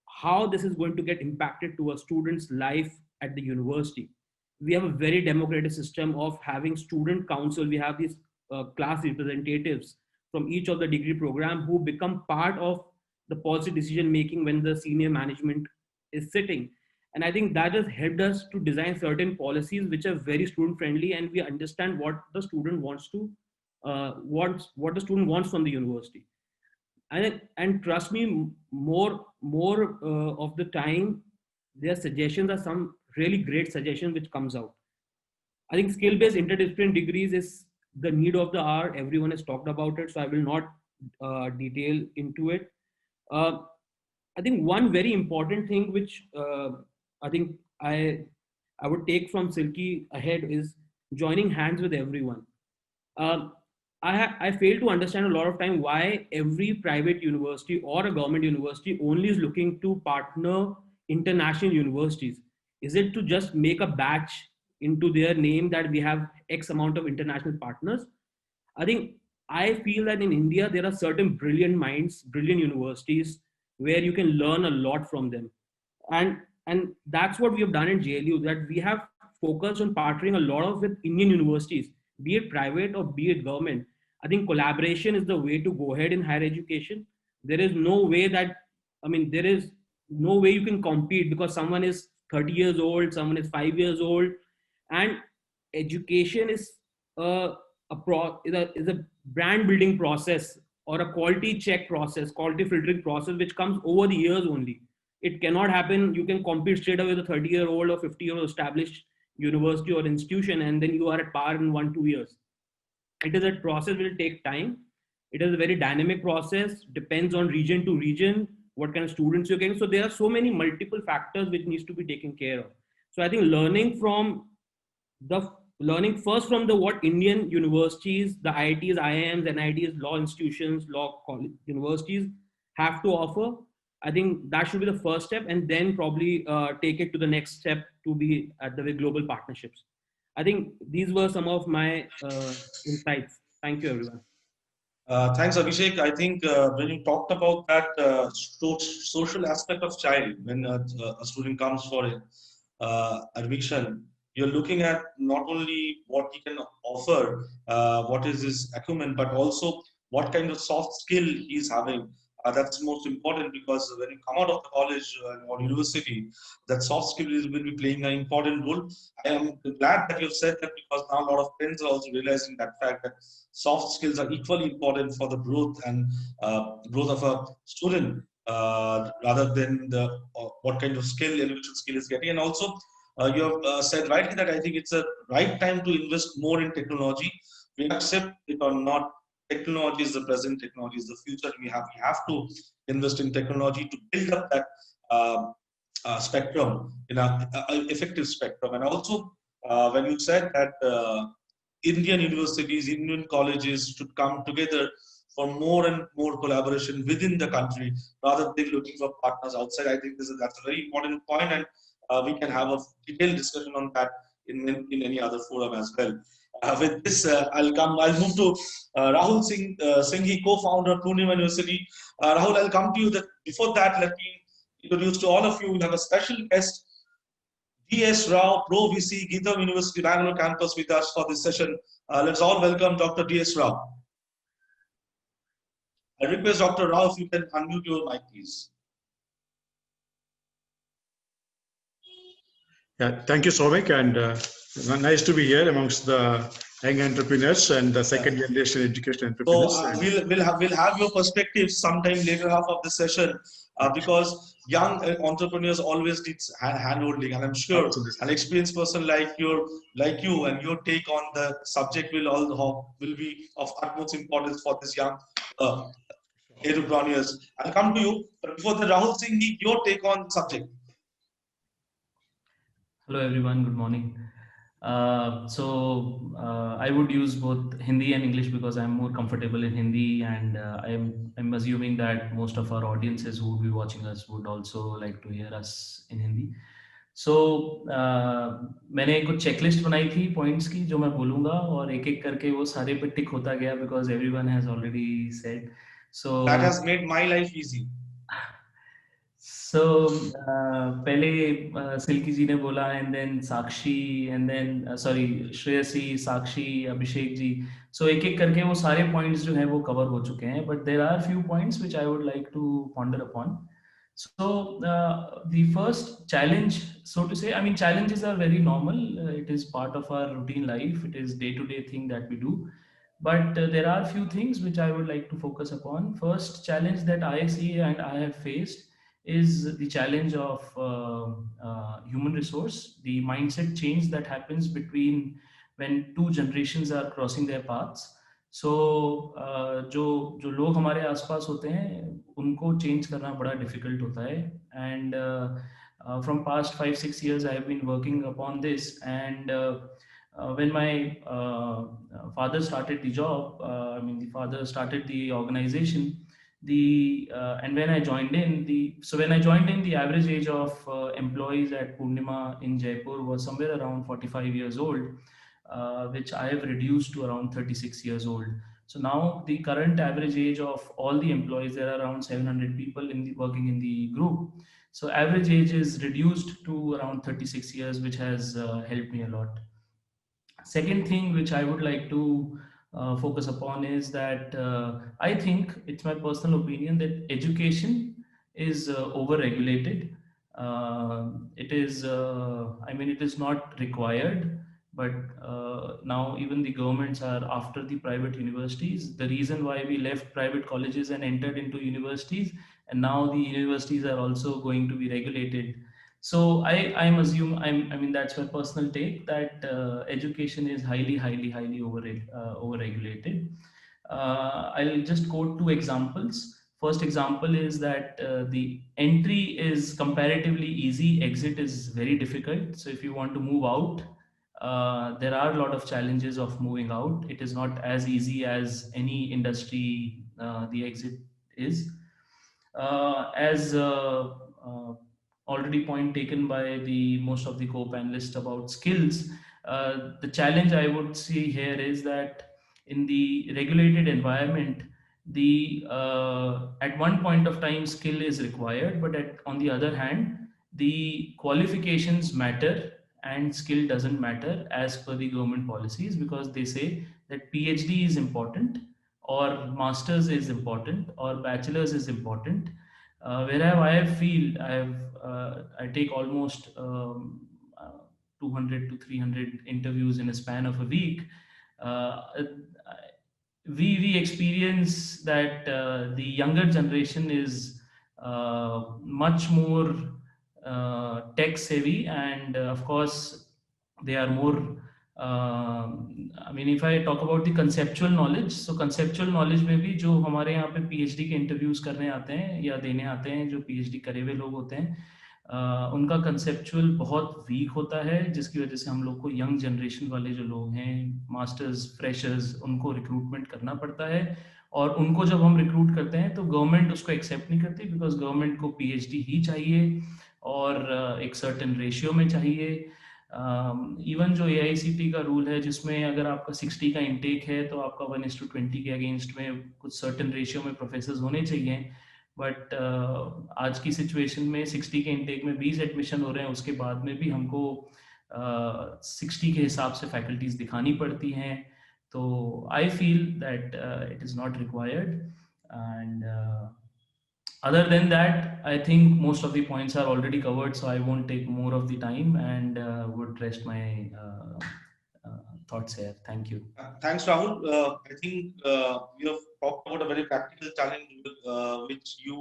how this is going to get impacted to a student's life at the university. We have a very democratic system of having student council. We have these class representatives from each of the degree program who become part of the policy decision making when the senior management is sitting. And I think that has helped us to design certain policies which are very student friendly, and we understand what the student wants to what the student wants from the university. And trust me, more of the time, their suggestions are some really great suggestions which comes out. I think skill-based interdisciplinary degrees is the need of the hour. Everyone has talked about it, so I will not detail into it. I think one very important thing which I think I would take from Silky ahead is joining hands with everyone. I fail to understand a lot of time why every private university or a government university only is looking to partner international universities. Is it to just make a batch into their name that we have X amount of international partners? I feel that in India, there are certain brilliant minds, brilliant universities where you can learn a lot from them. And that's what we have done in JLU, that we have focused on partnering a lot of with Indian universities, be it private or be it government. I think collaboration is the way to go ahead in higher education. There is no way that, there is no way you can compete because someone is 30 years old, someone is 5 years old. And education is a brand building process or a quality check process, quality filtering process, which comes over the years only. It cannot happen. You can compete straight away with a 30-year-old or 50-year-old established university or institution, and then you are at par in 1-2 years. It is a process will take time. It is a very dynamic process, depends on region to region, what kind of students you're getting. So there are so many multiple factors which needs to be taken care of. So I think learning first from the what Indian universities, the IITs, IIMs, NITs, law institutions, law college, universities have to offer. I think that should be the first step, and then probably take it to the next step to be at the global partnerships. I think these were some of my insights. Thank you, everyone. Thanks, Abhishek. I think when you talked about that social aspect of child, when a student comes for admission, you're looking at not only what he can offer, what is his acumen, but also what kind of soft skill he's having. That's most important, because when you come out of the college or university, that soft skill will be playing an important role. I am glad that you've said that, because now a lot of parents are also realizing that fact that soft skills are equally important for the growth and growth of a student, rather than the what kind of skill, individual skill is getting. And also, you have said rightly that I think it's a right time to invest more in technology. We accept it or not, technology is the present, technology is the future. We have to invest in technology to build up that spectrum, in an effective spectrum. And also, when you said that Indian universities, Indian colleges should come together for more and more collaboration within the country, rather than looking for partners outside. I think that's a very important point, and we can have a detailed discussion on that in any other forum as well. With this, I'll move to Rahul Singhi, co-founder of Pune University. Rahul, I'll come to you. Before that, let me introduce to all of you. We have a special guest, D.S. Rao, Pro VC, Geetham University, Bangalore campus, with us for this session. Let's all welcome Dr. D.S. Rao. I request Dr. Rao if you can unmute your mic, please. Yeah, thank you, Soumik, and nice to be here amongst the young entrepreneurs and the second generation education entrepreneurs. So we'll have your perspective sometime later half of the session, because young entrepreneurs always need hand-holding, and I'm sure an experienced person like you and your take on the subject will be of utmost importance for this young entrepreneurs. I'll come to you, but before that, Rahul Singh, your take on the subject. Hello everyone, good morning. I would use both Hindi and English because I'm more comfortable in Hindi, and I'm assuming that most of our audiences who would be watching us would also like to hear us in Hindi. So मैंने कुछ checklist बनाई थी points की जो मैं बोलूँगा, और एक एक करके वो सारे पे टिक होता गया because everyone has already said. So That has made my life easy. So पहले सिल्की जी ने बोला, and then Sakshi, and then sorry Shreyasi, Sakshi, Abhishek ji. So एक एक करके वो सारे पॉइंट्स जो हैं वो कवर हो चुके हैं, but there are few points which I would like to ponder upon. So the first challenge, so to say, I mean, challenges are very normal. It is part of our routine life. It is day-to-day thing that we do. But there are few things which I would like to focus upon. First challenge that I see and I have faced is the challenge of human resource, the mindset change that happens between when two generations are crossing their paths. So जो जो लोग हमारे आसपास होते हैं उनको change करना बड़ा डिफिकल्ट होता है. And from past 5-6 years I have been working upon this, and when my father started the job, I mean the father started the organization, and when I joined in, the average age of employees at Purnima in Jaipur was somewhere around 45 years old, which I have reduced to around 36 years old. So now the current average age of all the employees, there are around 700 people working in the group. So average age is reduced to around 36 years, which has helped me a lot. Second thing which I would like to focus upon is that I think it's my personal opinion that education is over-regulated. It is, I mean, it is not required, but now even the governments are after the private universities. The reason why we left private colleges and entered into universities, and now the universities are also going to be regulated. So I mean that's my personal take, that education is highly over-regulated. I'll just quote two examples. First example is that the entry is comparatively easy, exit is very difficult. So if you want to move out, there are a lot of challenges of moving out. It is not as easy as any industry the exit is. As already point taken by the most of the co-panelists about skills, the challenge I would see here is that in the regulated environment, the at one point of time skill is required, but on the other hand, the qualifications matter and skill doesn't matter as per the government policies, because they say that PhD is important, or masters is important, or bachelor's is important. Whereas I take almost 200 to 300 interviews in a span of a week. We experience that the younger generation is much more tech savvy, and of course they are more I mean, if I talk about the conceptual knowledge, so conceptual knowledge में भी जो हमारे यहाँ पे PhD के interviews करने आते हैं या देने आते हैं, जो PhD करे हुए लोग होते हैं, उनका कंसेप्चुअल बहुत वीक होता है, जिसकी वजह से हम लोग को यंग जनरेशन वाले जो लोग हैं, मास्टर्स, फ्रेशर्स, उनको रिक्रूटमेंट करना पड़ता है. और उनको जब हम रिक्रूट करते हैं तो गवर्नमेंट उसको एक्सेप्ट नहीं करती, बिकॉज गवर्नमेंट को PhD ही चाहिए और एक सर्टेन रेशियो में चाहिए. इवन जो AICT का रूल है, जिसमें अगर आपका 60 का इंटेक है तो आपका 1:20 के अगेंस्ट में कुछ सर्टेन रेशियो में प्रोफेसर्स होने चाहिए. बट आज की सिचुएशन में 60 के इंटेक में 20 एडमिशन हो रहे हैं, उसके बाद में भी हमको 60 के हिसाब से फैकल्टीज दिखानी पड़ती हैं. तो I feel that it is not required. And other than that, I think most of the points are already covered, so I won't take more of the time and would rest my thoughts here. Thank you. Thanks, Rahul. I think you have talked about a very practical challenge which you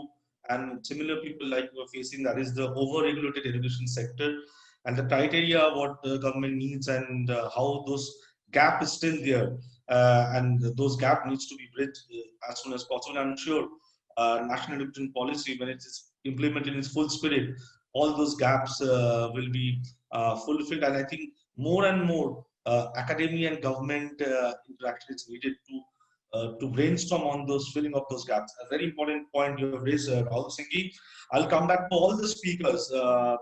and similar people like you are facing, that is the over-regulated education sector, and the criteria what the government needs, and how those gap is still there, and those gap needs to be bridged as soon as possible. I'm sure national education policy, when it is implemented in its full spirit, all those gaps will be fulfilled. And I think more and more academia and government interaction is needed to brainstorm on those filling of those gaps. A very important point you have raised, Rahul Singhi. I'll come back to all the speakers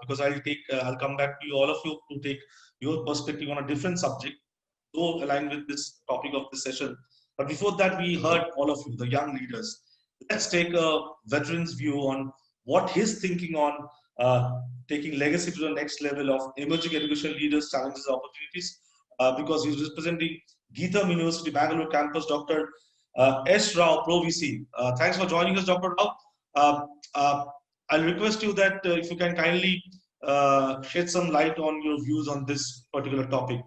because I'll come back to you, all of you, to take your perspective on a different subject, though aligned with this topic of this session. But before that, we heard all of you, the young leaders. Let's take a veteran's view on what he's thinking on taking legacy to the next level of emerging education leaders, challenges, opportunities, because he's representing Geetham University, Bangalore campus, Dr. S. Rao, Pro VC. Thanks for joining us, Dr. Rao. I'll request you that if you can kindly shed some light on your views on this particular topic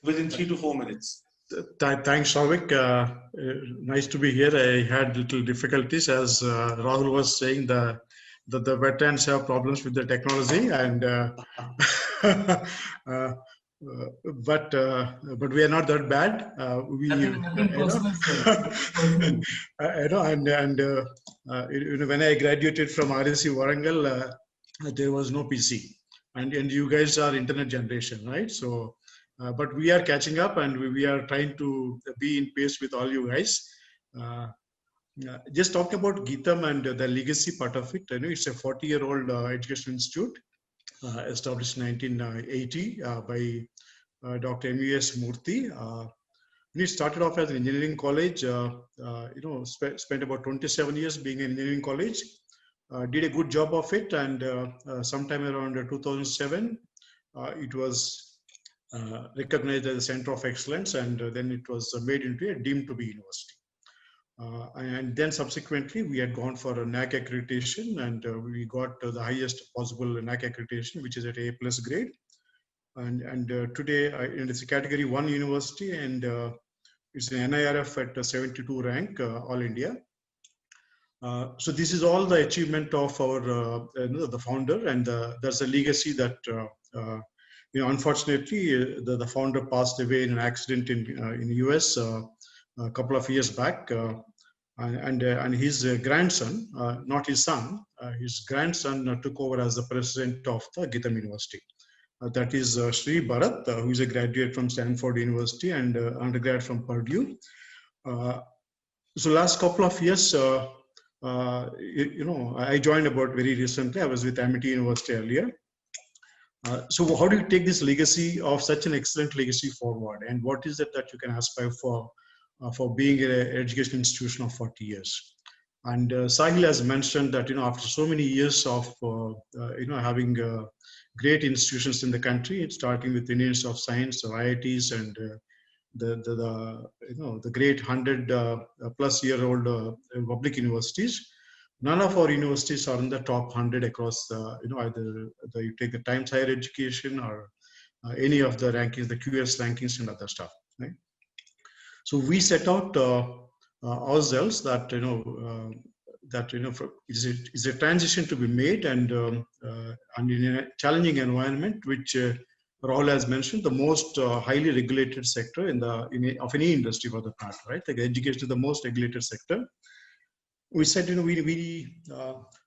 within 3 to 4 minutes. Thanks, Souvik. Nice to be here. I had little difficulties, as Rahul was saying. The veterans have problems with the technology, and but we are not that bad. Nothing personal, sir. When I graduated from RSC Warangal, there was no PC, and you guys are internet generation, right? So. But we are catching up, and we are trying to be in pace with all you guys. Just talk about Geetham and the legacy part of it. I know it's a 40-year-old education institute established in 1980 by Dr. M.U.S. Murthy. It started off as an engineering college. Spent about 27 years being an engineering college. Did a good job of it, and sometime around 2007, it was recognized as a center of excellence, and then it was made into a deemed to be university. And then subsequently, we had gone for a NAC accreditation, and we got the highest possible NAC accreditation, which is at A+ grade. And today, it's a Category 1 university, and it's an NIRF at 72 rank, all India. So this is all the achievement of our the founder, and there's a legacy that. Unfortunately, the founder passed away in an accident in the US a couple of years back, and his grandson, not his son, his grandson took over as the president of the Geetham University. That is Sri Bharat, who is a graduate from Stanford University and undergrad from Purdue. So last couple of years, I joined about very recently. I was with Amity University earlier. So how do you take this legacy of such an excellent legacy forward, and what is it that you can aspire for being an education institution of 40 years? And Sahil has mentioned that after so many years of having great institutions in the country, starting with Indian Institute of Science, IITs, and the great 100+ public universities. None of our universities are in the top 100 across, either you take the Times Higher Education or any of the rankings, the QS rankings and other stuff. Right? So we set out ourselves that is a transition to be made, and in a challenging environment, which Rahul has mentioned, the most highly regulated sector of any industry for the matter, right? Like education is the most regulated sector. We said,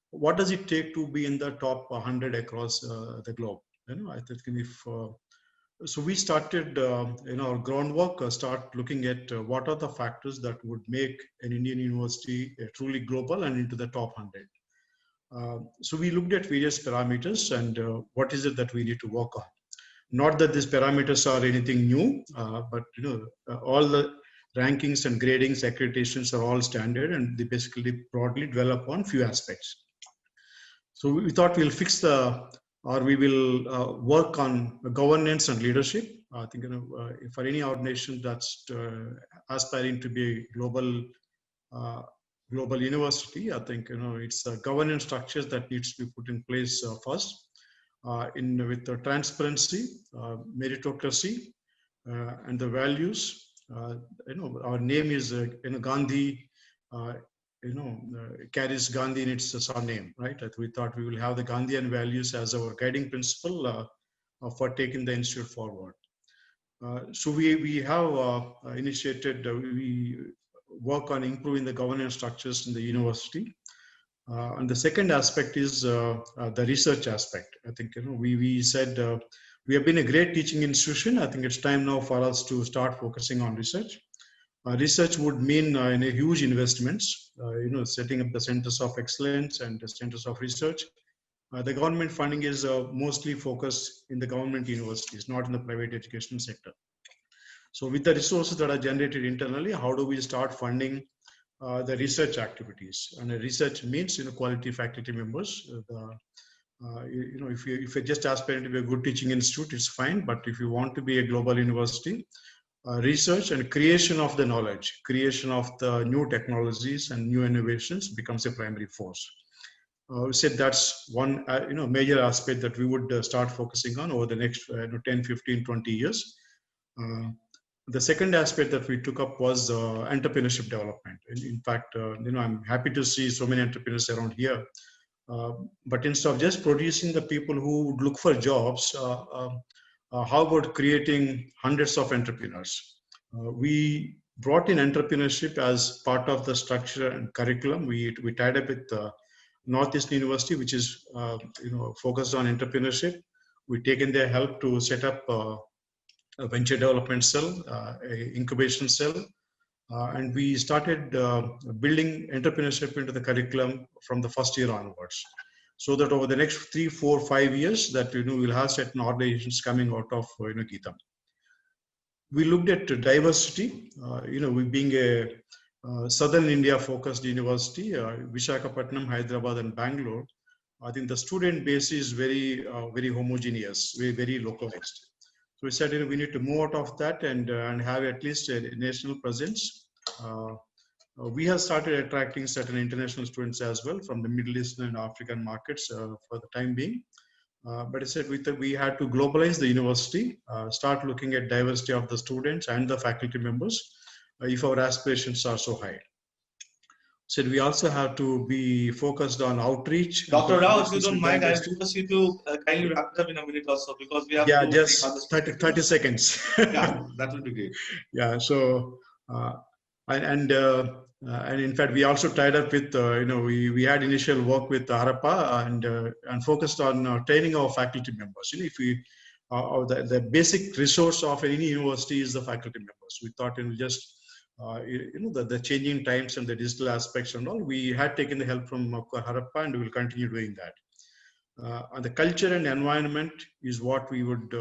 what does it take to be in the top 100 across the globe? I think so we started our groundwork, start looking at what are the factors that would make an Indian university truly global and into the top 100. So we looked at various parameters, and what is it that we need to work on? Not that these parameters are anything new, but all the rankings and gradings, accreditations are all standard, and they basically broadly dwell upon few aspects. So we thought we'll we will work on governance and leadership. I think for any organization that's aspiring to be a global university, I think it's governance structures that needs to be put in place first. With the transparency, meritocracy, and the values. Our name is Gandhi. Carries Gandhi in its surname, right? We thought we will have the Gandhian values as our guiding principle for taking the institute forward. So we have initiated. We work on improving the governance structures in the university. And the second aspect is the research aspect. I think we said We have been a great teaching institution. I think it's time now for us to start focusing on research. Research would mean huge investments, setting up the centers of excellence and the centers of research. The government funding is mostly focused in the government universities, not in the private education sector. So with the resources that are generated internally, how do we start funding the research activities? And research means quality faculty members. If you're just aspiring to be a good teaching institute, it's fine. But if you want to be a global university, research and creation of the knowledge, creation of the new technologies and new innovations becomes a primary force. We said that's one major aspect that we would start focusing on over the next 10, 15, 20 years. The second aspect that we took up was entrepreneurship development. In fact, I'm happy to see so many entrepreneurs around here. But instead of just producing the people who would look for jobs, how about creating hundreds of entrepreneurs? We brought in entrepreneurship as part of the structure and curriculum. We tied up with Northeastern University, which is focused on entrepreneurship. We've taken their help to set up a venture development cell, a incubation cell, and we started building entrepreneurship into the curriculum from the first year onwards, so that over the next 3, 4, 5 years, that we'll have certain organizations coming out of Geetham. We looked at diversity. We being a Southern India focused university, Visakhapatnam, Hyderabad, and Bangalore. I think the student base is very homogeneous, very localized. So we said we need to move out of that and have at least a national presence. We have started attracting certain international students as well from the Middle Eastern and African markets for the time being. But I said we had to globalize the university, start looking at diversity of the students and the faculty members if our aspirations are so high. So we also have to be focused on outreach. Dr. Rao, if you don't mind, I request you to kindly wrap it up in a minute or so, because we have just 30 seconds. Yeah, that will be great. Yeah, so and in fact we also tied up with we had initial work with Harappa and focused on training our faculty members. If we the basic resource of any university is the faculty members. We thought just the changing times and the digital aspects and all, we had taken the help from Harappa, and we will continue doing that. And the culture and environment is what we would,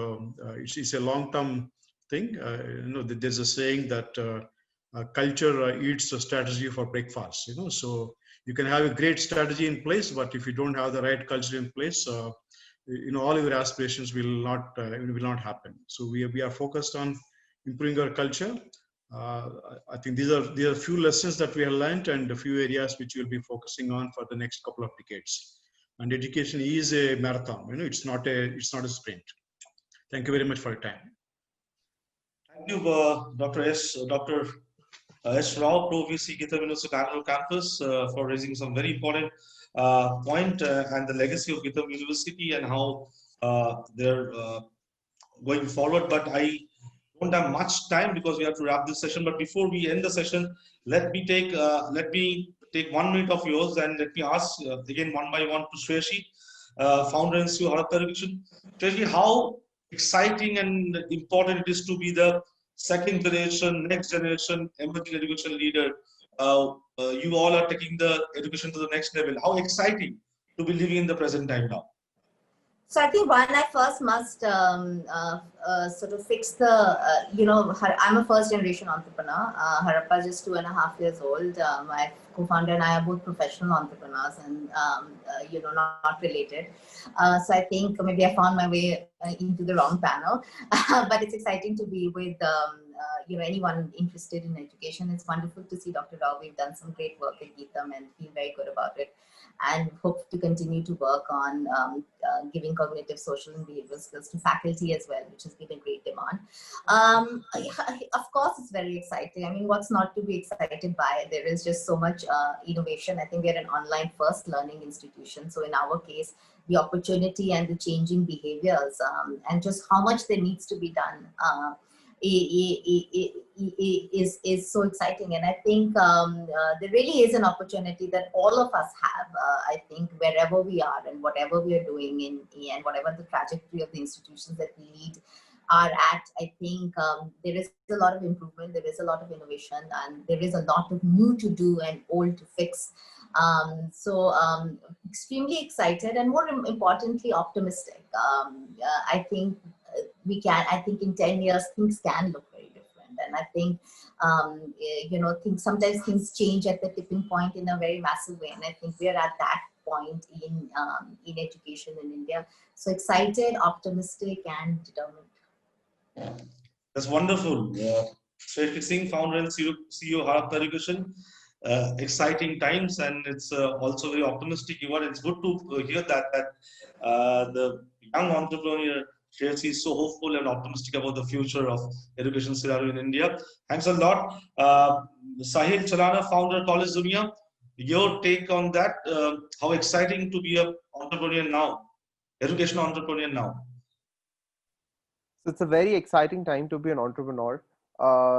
it's a long-term thing. There's a saying that culture eats a strategy for breakfast, so you can have a great strategy in place, but if you don't have the right culture in place, all your aspirations will not happen. So we are focused on improving our culture. I think these are few lessons that we have learned and a few areas which we'll be focusing on for the next couple of decades. And education is a marathon. It's not a sprint. Thank you very much for your time. Thank you, Dr. S. Rao, Pro VC, Geetham University Bangalore campus, for raising some very important point and the legacy of Geetham University and how they're going forward. But I don't have much time because we have to wrap this session. But before we end the session, let me take 1 minute of yours, and let me ask again one by one to Shreyashi, founder and CEO Harappa Education. Shreyashi, how exciting and important it is to be the second generation, next generation emerging education leader. You all are taking the education to the next level. How exciting to be living in the present time now. So I think one, I first must sort of fix the, I'm a first generation entrepreneur. Harappa is just 2.5 years old. My co-founder and I are both professional entrepreneurs and, not related. So I think maybe I found my way into the wrong panel, but it's exciting to be with, anyone interested in education. It's wonderful to see Dr. Rao. We've done some great work at Geetham and feel very good about it, and hope to continue to work on giving cognitive, social, and behavioral skills to faculty as well, which has been a great demand. Of course, it's very exciting. I mean, what's not to be excited by? There is just so much innovation. I think we're an online first learning institution. So in our case, the opportunity and the changing behaviors and just how much there needs to be done is so exciting. And I think there really is an opportunity that all of us have. I think wherever we are and whatever we are doing and whatever the trajectory of the institutions that we lead are at, I think there is a lot of improvement, there is a lot of innovation, and there is a lot of new to do and old to fix. So extremely excited, and more importantly, optimistic. I think I think in 10 years, things can look very different. And I think, sometimes things change at the tipping point in a very massive way. And I think we're at that point in education in India. So excited, optimistic, and determined. That's wonderful. Shreshti Singh, founder and CEO, Harappa Education. Exciting times, and it's also very optimistic. It's good to hear that the young entrepreneur Shreshti is so hopeful and optimistic about the future of education scenario in India. Thanks a lot. Sahil Chalana, founder, College Dunia. Your take on that? How exciting to be an entrepreneur now, education entrepreneur now. So it's a very exciting time to be an entrepreneur,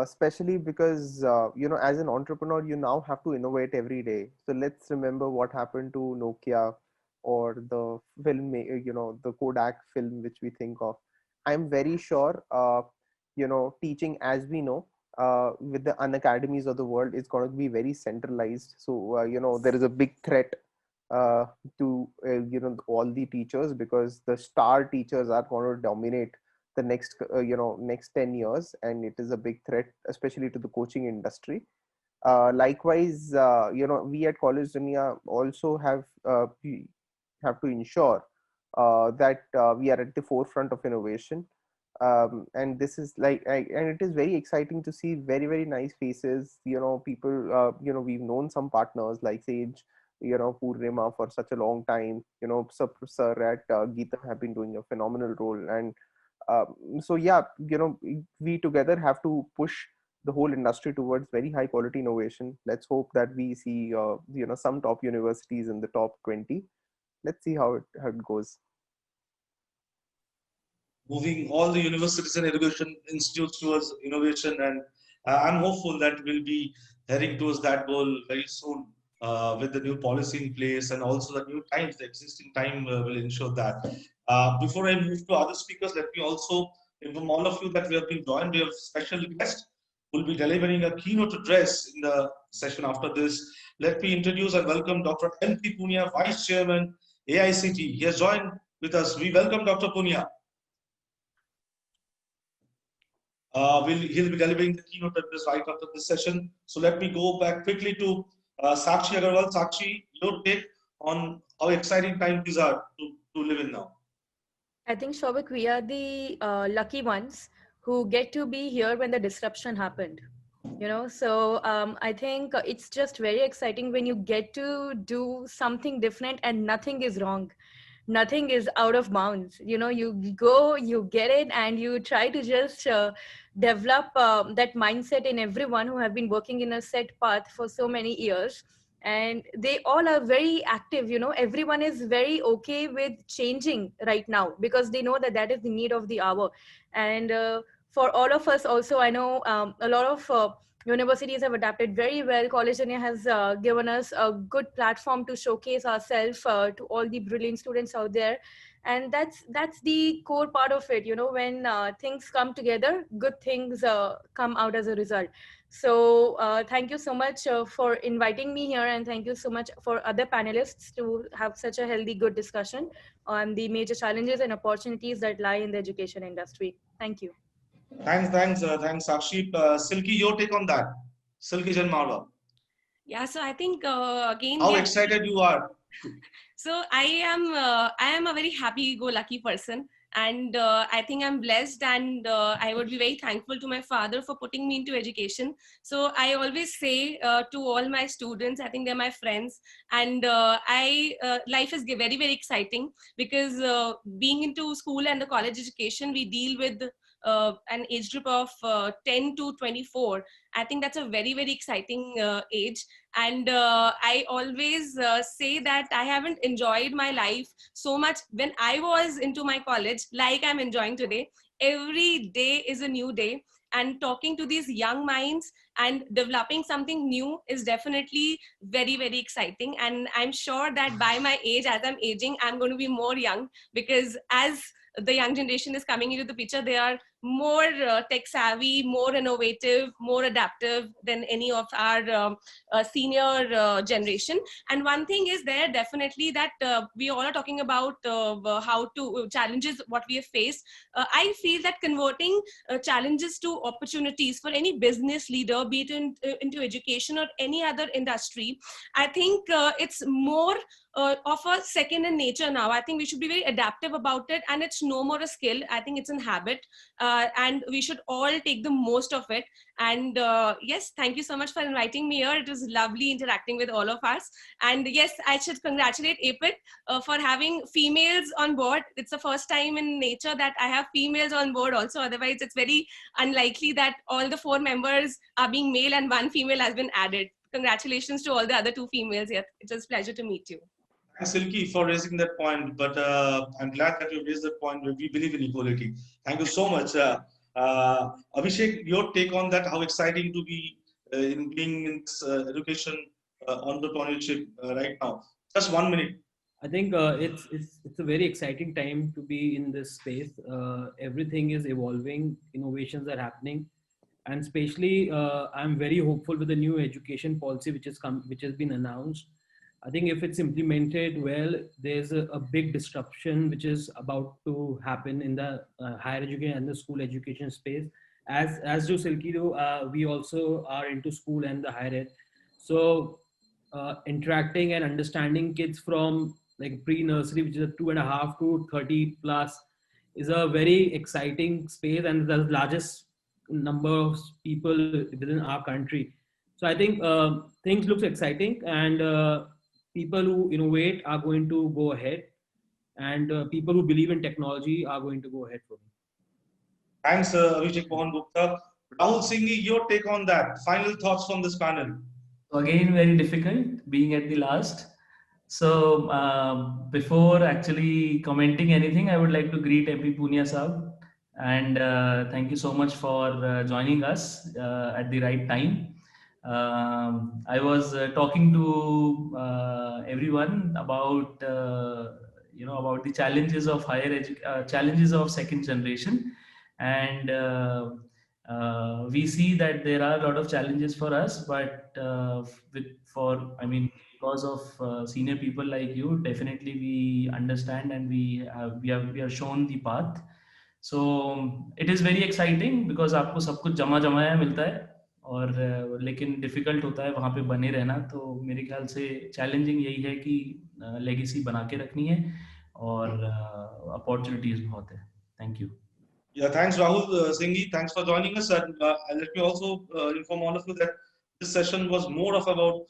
especially because, as an entrepreneur, you now have to innovate every day. So let's remember what happened to Nokia or the film, the Kodak film, which we think of. I'm very sure, teaching as we know, with the unacademies of the world is going to be very centralized. So, there is a big threat to, all the teachers, because the star teachers are going to dominate the next 10 years, and it is a big threat, especially to the coaching industry. Likewise, we at College Dunia also have to ensure that we are at the forefront of innovation. And this is and it is very exciting to see very, very nice faces, people, we've known some partners like Sage, Purnima for such a long time, Sir at Geetham have been doing a phenomenal role. And so yeah, we together have to push the whole industry towards very high quality innovation. Let's hope that we see some top universities in the top 20. Let's see how it goes. Moving all the universities and education institutes towards innovation, and I'm hopeful that we'll be heading towards that goal very soon with the new policy in place, and also the new times, the existing time will ensure that. Before I move to other speakers, let me also inform all of you that we have been joined by a special guest who will be delivering a keynote address in the session after this. Let me introduce and welcome Dr. M.P. Punia, Vice Chairman, AICT. He has joined with us. We welcome Dr. Punia. He'll be delivering the keynote address right after this session. So let me go back quickly to Sakshi Agarwal. Sakshi, your take on how exciting times these are to live in now. I think, Shouvik, we are the lucky ones who get to be here when the disruption happened. So I think it's just very exciting when you get to do something different and nothing is wrong. Nothing is out of bounds. You go, you get it, and you try to just develop that mindset in everyone who have been working in a set path for so many years. And they all are very active. Everyone is very okay with changing right now because they know that is the need of the hour. And for all of us also, I know a lot of universities have adapted very well. College Dunia has given us a good platform to showcase ourselves to all the brilliant students out there. And that's the core part of it. When things come together, good things come out as a result. So thank you so much for inviting me here, and thank you so much for other panelists to have such a healthy, good discussion on the major challenges and opportunities that lie in the education industry. Thank you. Thanks, Sakshi. Silky, your take on that. Silky Janmarwa. Yeah, so I think again, how excited you are. So I am a very happy-go-lucky person, and I think I'm blessed, and I would be very thankful to my father for putting me into education. So I always say to all my students, I think they're my friends, and life is very, very exciting because being into school and the college education, we deal with an age group of 10 to 24. I think that's a very, very exciting age. And I always say that I haven't enjoyed my life so much when I was into my college like I'm enjoying today. Every day is a new day. and talking to these young minds and developing something new is definitely very, very exciting. And I'm sure that by my age, as I'm aging, I'm going to be more young, because as the young generation is coming into the picture, they are more tech savvy, more innovative, more adaptive than any of our senior generation. And one thing is there definitely that we all are talking about how to challenges what we have faced. I feel that converting challenges to opportunities for any business leader, be it into education or any other industry, I think it's more of a second in nature now. I think we should be very adaptive about it, and it's no more a skill. I think it's a habit, and we should all take the most of it. And yes, thank you so much for inviting me here. It was lovely interacting with all of us. And yes, I should congratulate APIC for having females on board. It's the first time in nature that I have females on board also. Otherwise, it's very unlikely that all the 4 members are being male and 1 female has been added. Congratulations to all the other 2 females here. It was a pleasure to meet you. Thanks, Silky, for raising that point. But I'm glad that you raised that point where we believe in equality. Thank you so much. Abhishek, your take on that, how exciting to be in being in this education entrepreneurship right now. Just 1 minute. I think it's a very exciting time to be in this space. Everything is evolving, innovations are happening, and especially I'm very hopeful with the new education policy which has been announced. I think if it's implemented well, there's a big disruption which is about to happen in the higher education and the school education space. As do Silky do, we also are into school and the higher ed. So interacting and understanding kids from like pre-nursery, which is a 2.5 to 30 plus, is a very exciting space and the largest number of people within our country. So I think things look exciting, and people who innovate are going to go ahead, and people who believe in technology are going to go ahead for me. Thanks, Abhishek Mohan Gupta. Rahul Singhi, your take on that. Final thoughts from this panel. So again, very difficult being at the last. So before actually commenting anything, I would like to greet MP Punia Saab, and thank you so much for joining us at the right time. I was talking to everyone about about the challenges of challenges of second generation, and we see that there are a lot of challenges for us, but because of senior people like you, definitely we understand and we are shown the path. So it is very exciting because आपको सब कुछ जमा जमाया मिलता है, और लेकिन difficult होता है वहाँ पे बने रहना. तो मेरे ख्याल से चैलेंजिंग यही है कि लेगेसी बना के रखनी है, और अपॉर्चुनिटीज बहुत है. Thank you. Yeah, thanks Rahul Singhi. Thanks for joining us. And let me also inform all of you that this session was more of about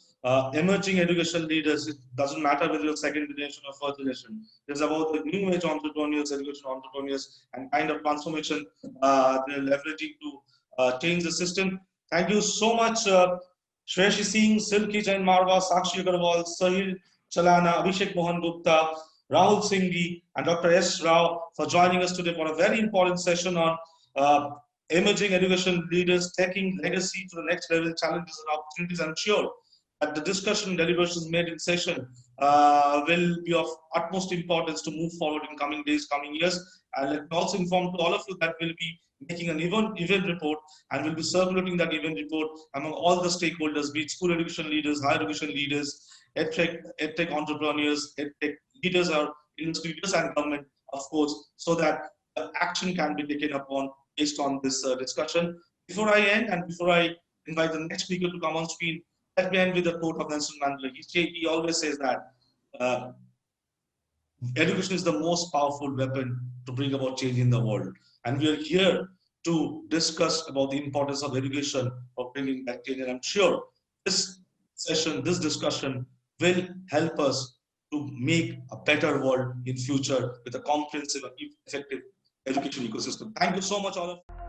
emerging education leaders. It doesn't matter whether you're second generation or first generation. It's about the new age entrepreneurs, education entrepreneurs, and kind of transformation they're leveraging to change the system. Thank you so much, Shreyashi Singh, Silky Jain Marwa, Sakshi Agarwal, Sahil Chalana, Abhishek Mohan Gupta, Rahul Singhi, and Dr. S. Rao for joining us today for a very important session on emerging education leaders taking legacy to the next level, challenges and opportunities. I'm sure that the discussion and deliberations made in session will be of utmost importance to move forward in coming days, coming years. And let me also inform to all of you that we'll be making an event report, and we'll be circulating that event report among all the stakeholders, be it school education leaders, higher education leaders, edtech entrepreneurs, edtech leaders, or industry leaders and government, of course, so that action can be taken upon based on this discussion. Before I end and before I invite the next speaker to come on screen, let me end with a quote of Nelson Mandela. He always says that education is the most powerful weapon to bring about change in the world. And we are here to discuss about the importance of education for bringing that change. And I'm sure this session, this discussion will help us to make a better world in future with a comprehensive, effective education ecosystem. Thank you so much, all of you.